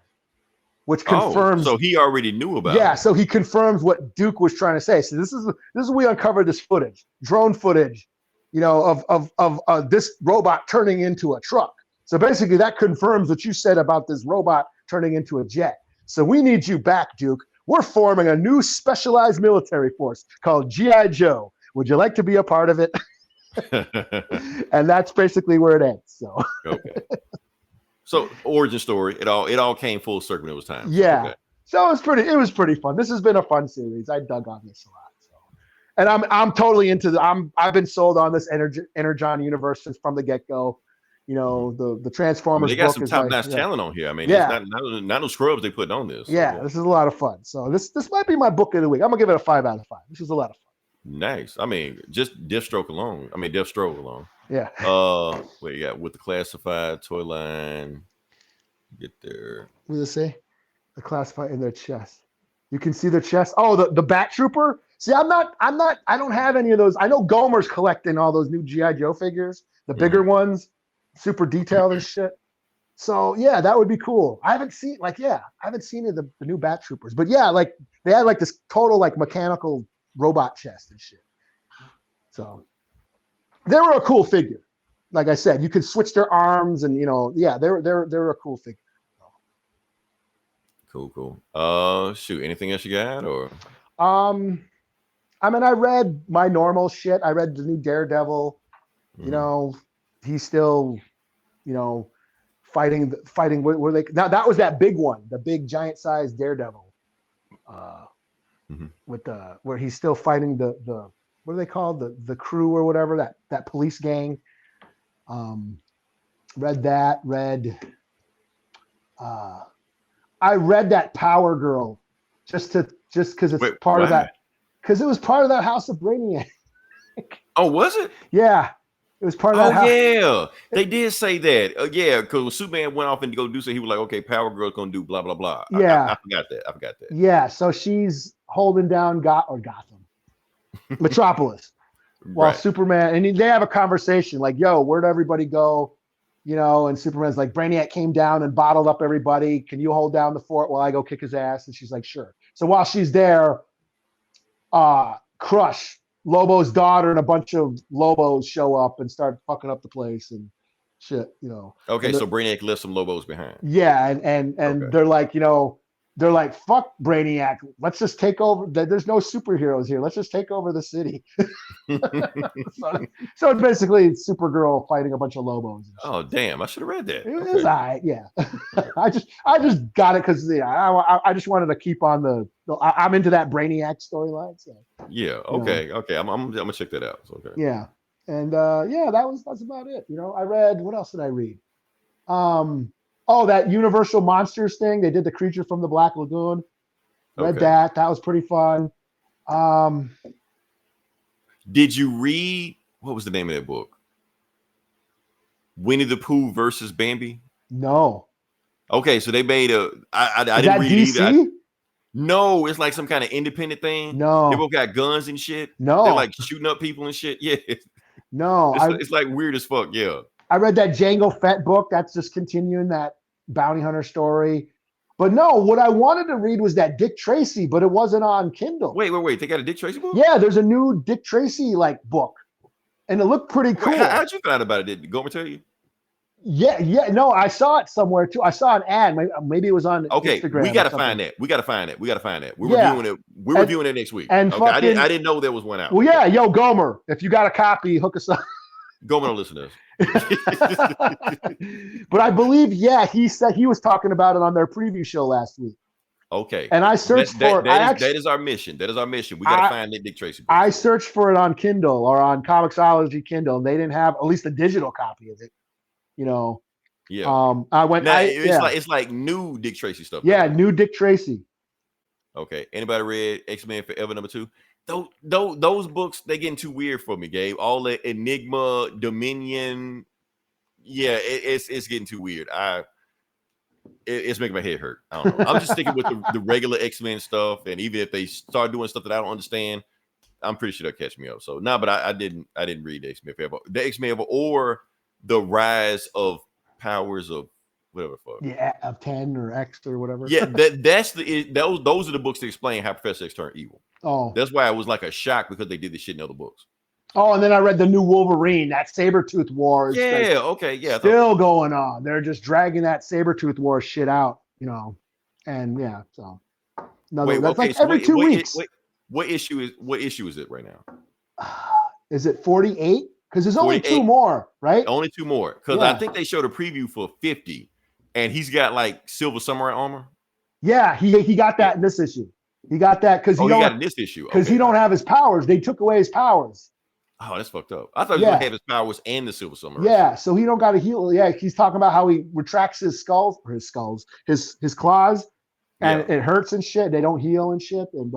which confirms. So he already knew about it. Yeah, so he confirms what Duke was trying to say. So this is we uncovered this footage, drone footage, you know, of this robot turning into a truck. So basically, that confirms what you said about this robot turning into a jet. So we need you back, Duke. We're forming a new specialized military force called G.I. Joe. Would you like to be a part of it? And that's basically where it ends. So okay. So origin story, it all came full circle when it was time. Yeah. Okay. So it was pretty fun. This has been a fun series. I dug on this a lot. So, and I'm totally into I've been sold on this Energon universe since from the get-go. You know, the Transformers. They got book some is top-notch like, talent on here. I mean, Yeah. it's not no scrubs they put on this. Yeah, this is a lot of fun. So this might be my book of the week. I'm gonna give it a 5 out of 5. This is a lot of fun. Nice. I mean, just Deathstroke alone. Yeah. What you got with the classified toy line? Get there. What does it say? The classified in their chest. You can see their chest. Oh, the Bat Trooper. See, I don't have any of those. I know Gomer's collecting all those new G.I. Joe figures, the bigger ones, super detailed and shit. So yeah, that would be cool. I haven't seen any of the new Bat Troopers, but yeah, like they had like this total like mechanical robot chest and shit. So they were a cool figure. Like I said, you could switch their arms and they're a cool figure. Cool. Shoot, anything else you got or? I mean, I read my normal shit. I read the new Daredevil. You know, he's still, fighting. Where they now that was that big one, the big giant sized Daredevil. With where he's still fighting the what are they called, the crew or whatever, that police gang. Read that. I read that Power Girl just because it's part of that, because it was part of that House of Brainiac. Oh, was it? Yeah, it was part of that. Yeah, they did say that. Yeah, because when Superman went off and go do so, he was like, "Okay, Power Girl's gonna do blah blah blah." Yeah, I forgot that. Yeah, so she's holding down Gotham, Metropolis, while Superman, and they have a conversation like, "Yo, where'd everybody go?" And Superman's like, "Brainiac came down and bottled up everybody. Can you hold down the fort while I go kick his ass?" And she's like, "Sure." So while she's there, Crush, Lobo's daughter, and a bunch of Lobos show up and start fucking up the place and shit, Okay, so Brainiac left some Lobos behind. Yeah, and they're like, fuck Brainiac. Let's just take over. There's no superheroes here. Let's just take over the city. So it's basically Supergirl fighting a bunch of Lobos. Oh damn! I should have read that. It was all right. Yeah, I just got it because I just wanted to keep on I'm into that Brainiac storyline. So yeah. Okay. I'm gonna check that out. Okay. Yeah, and that's about it. I read, what else did I read? That Universal Monsters thing. They did the Creature from the Black Lagoon. Read that. That was pretty fun. Did you read, what was the name of that book? Winnie the Pooh versus Bambi? No. Okay, so they made I didn't read DC? Either. No, it's like some kind of independent thing. No. They both got guns and shit. No. They're like shooting up people and shit. Yeah. No. It's like weird as fuck. Yeah. I read that Jango Fett book. That's just continuing that bounty hunter story. But no, what I wanted to read was that Dick Tracy, but it wasn't on Kindle. Wait. They got a Dick Tracy book? Yeah, there's a new Dick Tracy book. And it looked pretty cool. How'd you find out about it? Did Gomer tell you? Yeah. No, I saw it somewhere too. I saw an ad. Maybe it was on Instagram. We gotta or find something. that. We gotta find that. We're Yeah. reviewing it. We're reviewing it next week. And okay, fucking, I didn't know there was one out. Well, yeah, yo, Gomer, if you got a copy, hook us up. Gomer, don't listen to us. But I believe, yeah, he said he was talking about it on their preview show last week. Okay. And I searched for it. That is our mission. That is our mission. We got to find that Dick Tracy book. I searched for it on Kindle or on Comixology Kindle, and they didn't have at least a digital copy of it. You know. Yeah. I went. Now, it's like new Dick Tracy stuff. Yeah, new Dick Tracy. Okay. Anybody read X-Men Forever #2? Those books, they getting too weird for me, Gabe. All the Enigma, Dominion. Yeah, it's getting too weird. It's making my head hurt. I don't know. I'm just sticking with the regular X-Men stuff, and even if they start doing stuff that I don't understand, I'm pretty sure they'll catch me up. So but I didn't read the X-Men Forever, or the Rise of Powers of whatever the fuck. Yeah, of 10 or X or whatever. Yeah, those are the books that explain how Professor X turned evil. Oh, that's why it was like a shock because they did this shit in other books. Oh, and then I read the new Wolverine, that Sabretooth War. Yeah, okay, yeah. Still going on. They're just dragging that Sabretooth War shit out, you know. And yeah, so every 2 weeks. What issue is it right now? Is it 48? Because there's only 2 more, right? Only 2 more. Because I think they showed a preview for 50, and he's got like Silver Samurai armor. Yeah, he got that in this issue. He got that because he got in this issue because he don't have his powers. They took away his powers. Oh, that's fucked up. I thought he was gonna have his powers and the Silver Samurai. Yeah, so he don't got to heal. Yeah, he's talking about how he retracts his claws, and it hurts and shit. They don't heal and shit. And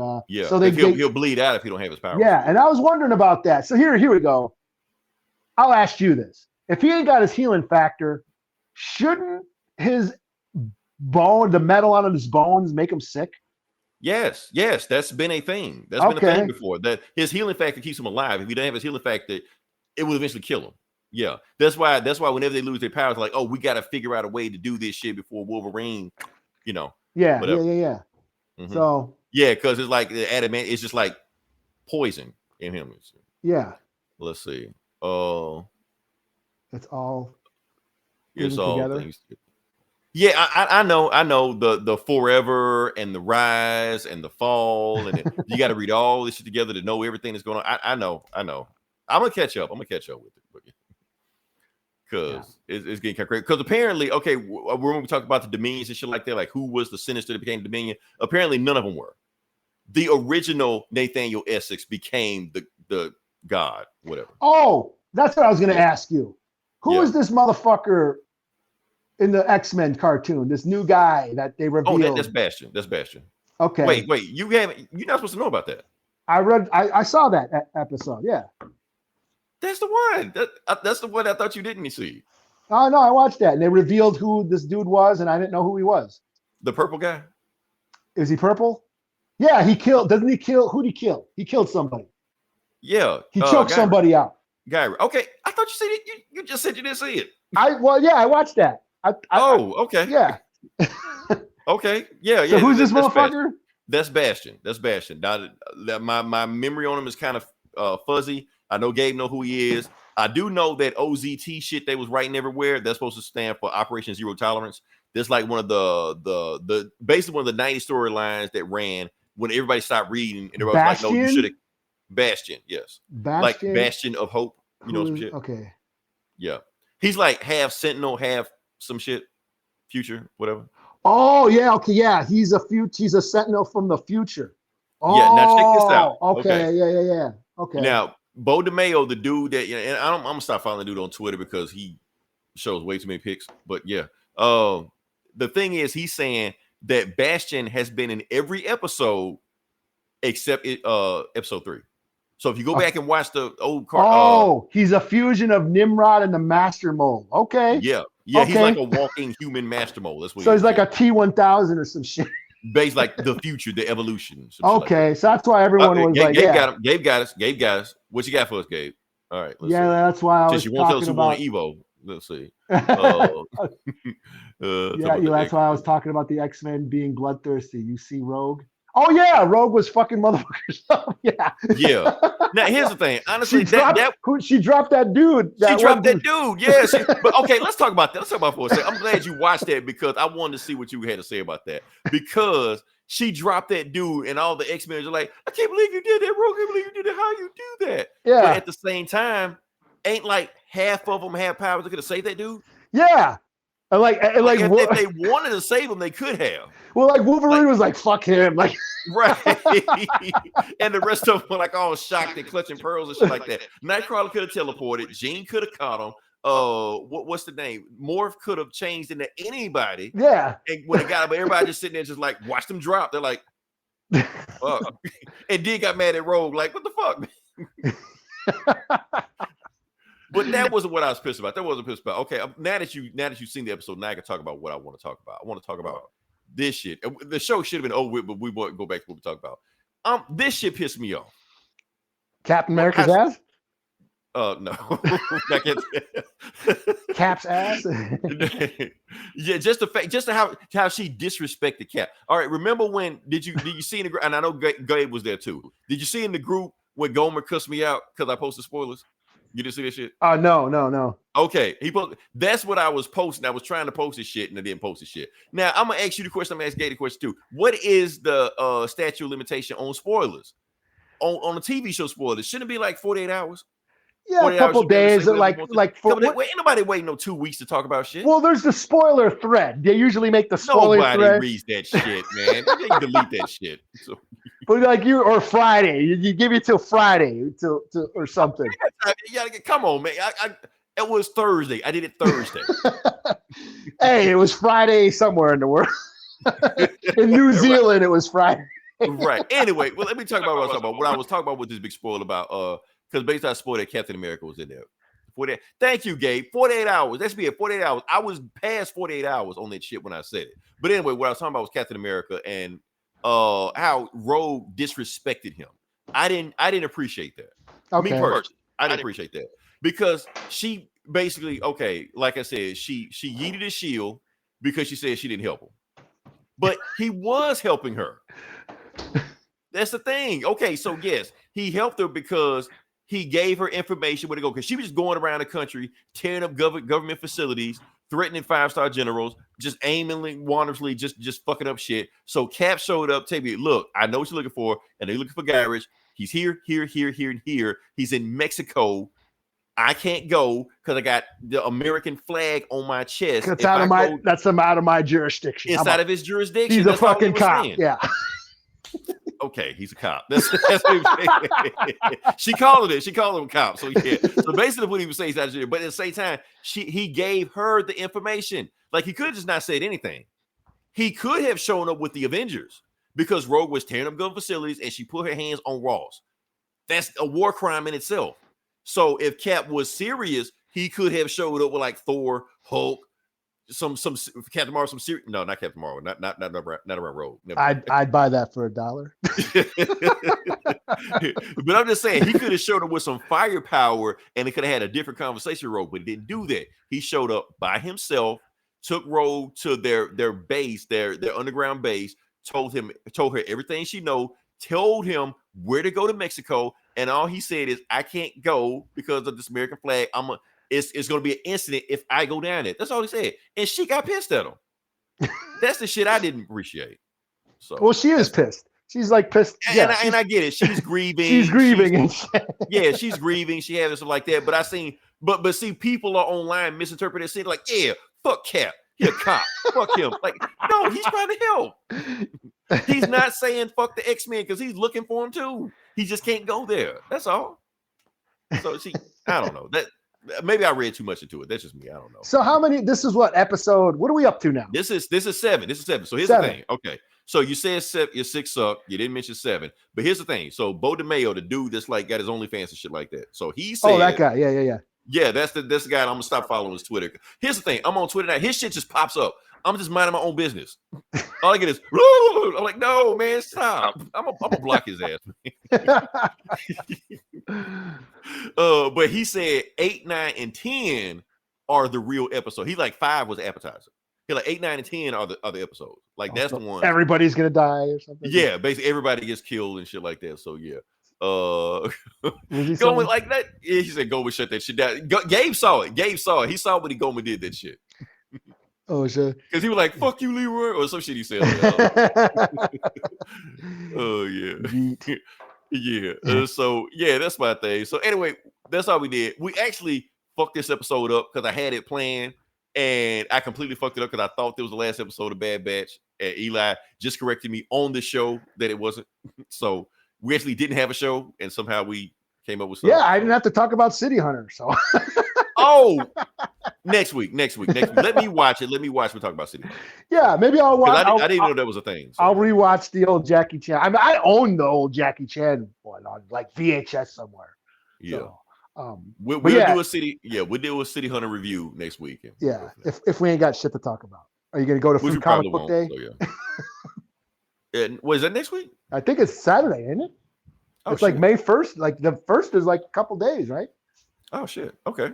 so he'll bleed out if he don't have his powers. Yeah, and I was wondering about that. So here we go. I'll ask you this: if he ain't got his healing factor, shouldn't his the metal on his bones, make him sick? Yes, that's been a thing. That's been a thing before. That his healing factor keeps him alive. If he doesn't have his healing factor, it will eventually kill him. Yeah, that's why whenever they lose their powers, like, oh, we got to figure out a way to do this shit before Wolverine, you know. Yeah. Mm-hmm. So because it's like the adamant. It's just like poison in him. Yeah. Let's see. It's all. It's all together. Things. Yeah, I know the Forever and the Rise and the Fall, and you got to read all this shit together to know everything that's going on. I know. I'm gonna catch up. with it because it's getting kind of crazy. Because apparently, when we talk about the Dominions and shit like that, like who was the Sinister that became the Dominion? Apparently, none of them were. The original Nathaniel Essex became the god, whatever. Oh, that's what I was gonna ask you. Who is this motherfucker? In the X-Men cartoon, this new guy that they revealed. Oh, that's Bastion. Okay. Wait. You're not supposed to know about that. I saw that episode. Yeah. That's the one. That's the one I thought you didn't see. Oh no, I watched that, and they revealed who this dude was, and I didn't know who he was. The purple guy. Is he purple? Yeah, he killed. Doesn't he kill? Who'd he kill? He killed somebody. Yeah. He choked somebody out. Guy. Okay. I thought you said it. You just said you didn't see it. I watched that. Okay. Yeah. Okay. Yeah. So who's this motherfucker? That's Bastion. Now, my memory on him is kind of fuzzy. I know Gabe know who he is. I do know that OZT shit they was writing everywhere. That's supposed to stand for Operation Zero Tolerance. That's like one of the basically one of the 90s storylines that ran when everybody stopped reading and everybody was like, no, you should have. Bastion. Yes. Like Bastion of Hope. You know some shit. Okay. Yeah. He's like half Sentinel, half some shit, future, whatever. Oh yeah, okay, yeah. He's a Sentinel from the future. Oh, yeah. Now check this out. Okay, yeah. Okay. Now, Bo DeMayo, the dude that and I'm gonna stop following the dude on Twitter because he shows way too many pics. But yeah, the thing is, he's saying that Bastion has been in every episode except episode 3. So if you go back and watch the old he's a fusion of Nimrod and the Master Mold. Okay. Yeah. Yeah, okay. He's like a walking human Master Mold. That's what. So he's like a T-1000 or some shit. Based like the future, the evolution. Okay, like so that's why everyone was like, Gabe got him. Gabe got us. What you got for us, Gabe? All right. Let's see. That's why I was Since you won't tell us who won Evo. Let's see. That's why I was talking about the X-Men being bloodthirsty. You see Rogue? Oh yeah, Rogue was fucking motherfuckers up. Yeah. Yeah. Now here's the thing. Honestly, she dropped that dude. She dropped that dude. Yeah. But okay, let's talk about that. Let's talk about it for a second. I'm glad you watched that because I wanted to see what you had to say about that. Because she dropped that dude, and all the X-Men are like, I can't believe you did that, Rogue. I can't believe you did that. How you do that? Yeah. But at the same time, ain't like half of them have powers that could have saved that dude. Yeah. Like if they wanted to save him, they could have. Well, like Wolverine was like, fuck him. Like right. And the rest of them were like all shocked and clutching pearls and shit like that. Nightcrawler could have teleported. Jean could have caught him. What's the name? Morph could have changed into anybody. Yeah. And when it got up, everybody just sitting there, just like watch them drop. They're like, fuck. And D got mad at Rogue, like, what the fuck? But that wasn't what I was pissed about. That wasn't pissed about. Okay, now that you've seen the episode, now I can talk about what I want to talk about. I want to talk about this shit. The show should have been over with, but we won't go back to what we talked about. This shit pissed me off. Captain America's ass? No. Cap's ass? Yeah, just how she disrespected Cap. All right, remember when did you see in the group? And I know Gabe was there too. Did you see in the group when Gomer cussed me out because I posted spoilers? You didn't see this shit? No. Okay, that's what I was posting. I was trying to post this shit and I didn't post this shit. Now I'm gonna ask you the question. I'm gonna ask Gabe the question too. What is the statute of limitation on spoilers? On a TV show spoilers, shouldn't it be like 48 hours? Yeah, a couple days. Like for ain't nobody waiting no 2 weeks to talk about shit. Well, there's the spoiler thread. They usually make the spoiler Nobody thread. reads that shit, man. They delete that shit. So. But like or Friday, you give it till Friday or something. Yeah, come on, man. It was Thursday. I did it Thursday. Hey, it was Friday somewhere in the world. In New Zealand, it was Friday. Right. Anyway, well, let me talk about what I was talking about. What I was talking about with this big spoiler about because basically I spoiled that Captain America was in there. 48. Thank you, Gabe. 48 hours. That's me at 48 hours. I was past 48 hours on that shit when I said it. But anyway, what I was talking about was Captain America and how Rogue disrespected him. I didn't appreciate that. Okay. Me personally, I didn't appreciate that because she basically, okay, like I said, she yeeted his shield because she said she didn't help him, but he was helping her. That's the thing. Okay, so yes, he helped her because he gave her information where to go because she was just going around the country tearing up government facilities, threatening 5-star generals, just aimingly, wantonly, just fucking up shit. So Cap showed up, tell me, look, I know what you're looking for, and they're looking for Garage. He's here, and here. He's in Mexico. I can't go because I got the American flag on my chest. That's out of my jurisdiction. Inside of his jurisdiction. He's a fucking cop. Saying. Yeah. Okay, he's a cop. That's she called it. She called him a cop. So yeah. So basically, what he was saying is that, but at the same time, he gave her the information. Like he could have just not said anything. He could have shown up with the Avengers because Rogue was tearing up gun facilities and she put her hands on Ross. That's a war crime in itself. So if Cap was serious, he could have showed up with like Thor, Hulk, some Captain Marvel, no, not Captain Marvel, not around Rogue. I'd buy that for $1. But I'm just saying he could have showed up with some firepower and he could have had a different conversation with Rogue, but he didn't do that. He showed up by himself, took Rogue to their base, their underground base, told her everything she know, told him where to go to Mexico, and all he said is, I can't go because of this American flag. It's going to be an incident if I go down there. That's all he said. And she got pissed at him. That's the shit I didn't appreciate. So, well, she is pissed. She's like pissed. And I get it. She's grieving. She's grieving. Yeah, she's grieving. She has stuff like that. But I seen, but see, people are online misinterpreting it, like, yeah, fuck Cap. He a cop. Fuck him. Like, no, he's trying to help. He's not saying fuck the X-Men because he's looking for him too. He just can't go there. That's all. So I don't know. That maybe I read too much into it. That's just me. I don't know. So how many? This is what episode? What are we up to now? This is 7. This is 7. So here's the thing. Okay. So you said your 6 suck. You didn't mention 7. But here's the thing. So Bo DeMayo, the dude that's like got his OnlyFans and shit like that. So he said, oh, that guy. Yeah. Yeah, that's the guy. I'm gonna stop following his Twitter. Here's the thing. I'm on Twitter now. His shit just pops up. I'm just minding my own business. All I get is, I'm like, no, man, stop. I'm gonna block his ass. But he said 8, 9, and 10 are the real episode. He like 5 was the appetizer. He like 8, 9, and 10 are the episodes. Like that's the one. Everybody's gonna die or something. Yeah, basically everybody gets killed and shit like that. So yeah. he Goma like that. Yeah, he said Goma shut that shit down. Gabe saw it. He saw when Goma did that shit. Oh shit. Because he was like, "Fuck you, Leroy," or some shit he said. Oh yeah. Yeah. So yeah, that's my thing. So anyway, that's all we did. We actually fucked this episode up because I had it planned and I completely fucked it up because I thought it was the last episode of Bad Batch. And Eli just corrected me on the show that it wasn't. So we actually didn't have a show, and somehow we came up with something. Yeah, I didn't have to talk about City Hunter. So next week. Let me watch it. We'll talk about City Hunter. Yeah, maybe I'll watch. I didn't know that was a thing. So. I'll rewatch the old Jackie Chan. I mean, I own the old Jackie Chan one on like VHS somewhere. Yeah. So, we'll do a City. Yeah, we'll do a City Hunter review next week. Yeah, if we ain't got shit to talk about, are you gonna go to Food Comic Book Day? So, yeah. And was that next week? I think it's Saturday, isn't it? Oh, it's shit. like May 1st. Like the 1st is like a couple days, right? Oh shit. Okay.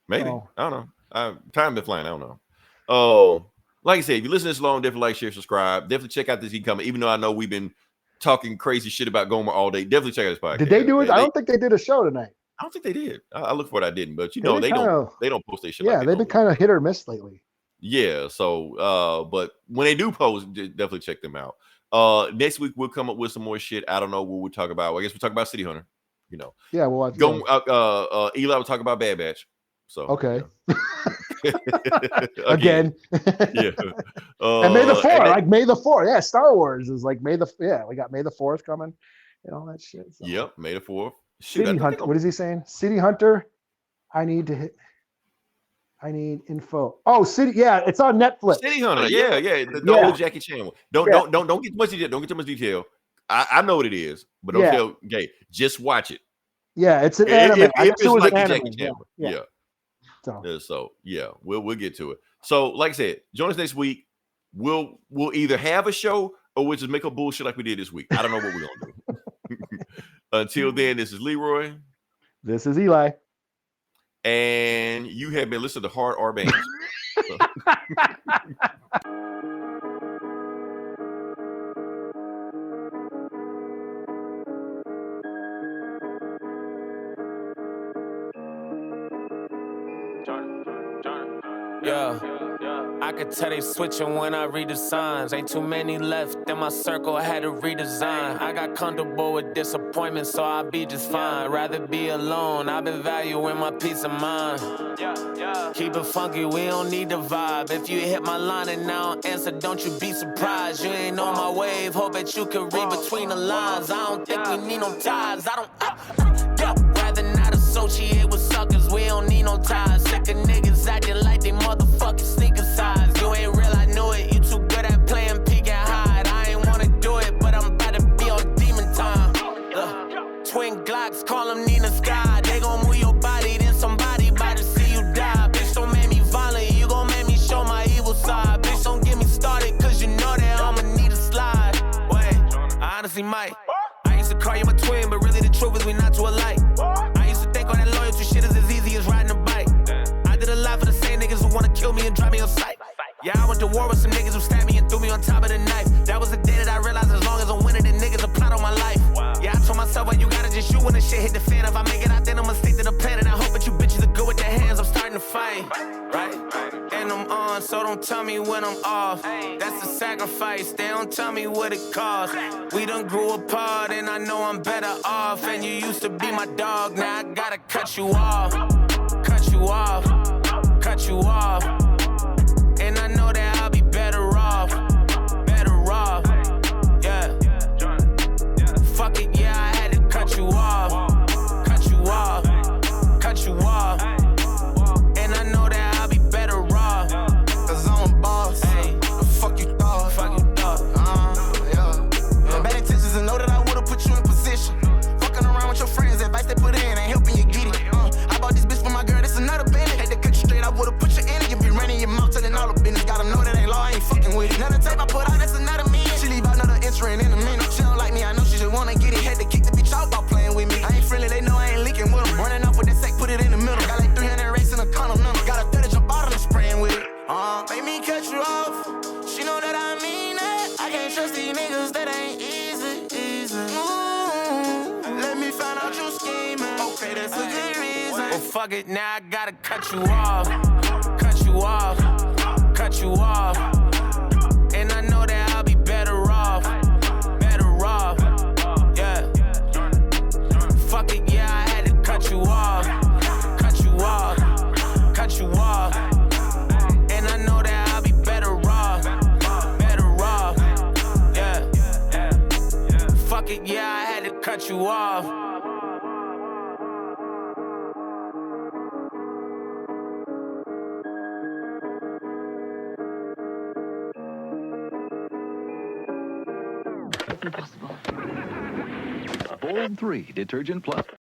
Maybe. Oh. I don't know. Time been flying. I don't know. Oh, like I said, if you listen to this long, definitely like, share, subscribe. Definitely check out this e-commerce. Even though I know we've been talking crazy shit about Gomer all day, definitely check out this podcast. Did they do it? I don't think they did a show tonight. I don't think they did. I look for it. I didn't, but you know they don't post their shit. Yeah, like they've been kind of hit or miss lately. Yeah. So, but when they do post, definitely check them out. Next week we'll come up with some more shit. I don't know what we'll talk about. I guess we'll talk about City Hunter. You know. Yeah, we'll watch. Eli will talk about Bad Batch. So okay. Yeah. Again. Yeah. And May the 4th, like May the 4th. Yeah, Star Wars is like we got May the 4th coming and all that shit. So. Yep, May the 4th. City Hunter. What is he saying? City Hunter. I need info. Oh, City. Yeah, it's on Netflix. City Hunter. Yeah. The old Jackie Chan one. Don't get too much detail. Don't get too much detail. I know what it is, but don't tell Gay. Just watch it. Yeah, it's an anime. I guess it was like an anime. Jackie Chan. Yeah. So yeah, we'll get to it. So like I said, join us next week. We'll either have a show or we'll just make a bullshit like we did this week. I don't know what we're gonna do. Until then, this is Leroy. This is Eli. And you have been listening to Hard R Bands. Yeah, I could tell they switching when I read the signs. Ain't too many left in my circle, I had to redesign. I got comfortable with disappointment, so I'll be just fine. Rather be alone, I've been valuing my peace of mind. Keep it funky, we don't need the vibe. If you hit my line and I don't answer, don't you be surprised. You ain't on my wave, hope that you can read between the lines. I don't think we need no ties, rather not associate with suckers, we don't need no ties. Sick of niggas acting like they motherfucking sneaker size. You ain't real, I know it, you too good at playing peek and hide. I ain't wanna do it, but I'm about to be on demon time. Twin Glocks, call them Nina Sky. They gon' move your body, then somebody about to see you die. Bitch, don't make me violent, you gon' make me show my evil side. Bitch, don't get me started, cause you know that I'ma need a slide. Wait, I honestly might. I used to call you my twin, but really the truth is we not too alike. I used to think all that loyalty shit is as easy as riding a bike. I did a lot for the same niggas who wanna kill me and drive me on sight. Yeah, I went to war with some niggas who stabbed me and threw me on top of the knife. That was the day that I realized as long as I'm winning, the niggas a plot on my life. Yeah, I told myself, well, you gotta just shoot when the shit hit the fan. If I make it out, then I'ma stick to the plan. And I hope that you bitches are good with their hands. I'm starting to fight, right? And I'm on, so don't tell me when I'm off. That's a sacrifice, they don't tell me what it costs. We done grew apart and I know I'm better off. And you used to be my dog, now I gotta cut you off. Cut you off, cut you off. And I know that I'll be better off, yeah. Fuck it, yeah, I had to cut you off, cut you off, cut you off. And I know that I'll be better off, cause I'm a boss. Hey, fuck you thought, yeah. Bad intentions and know that I would've put you in position. Fucking around with your friends, advice they put in ain't helping you get it. I bought this bitch for my girl, that's another bandit. Had to cut you straight, I would've put you in it, you be running. say this for good reason. Well, fuck it, now I gotta cut you off. Cut you off. Cut you off. And I know that I'll be better off. Better off. Yeah. Fuck it, yeah, I had to cut you off. Cut you off. Cut you off. And I know that I'll be better off. Better off. Yeah. Fuck it, yeah, I had to cut you off. Bold 3 Detergent Plus.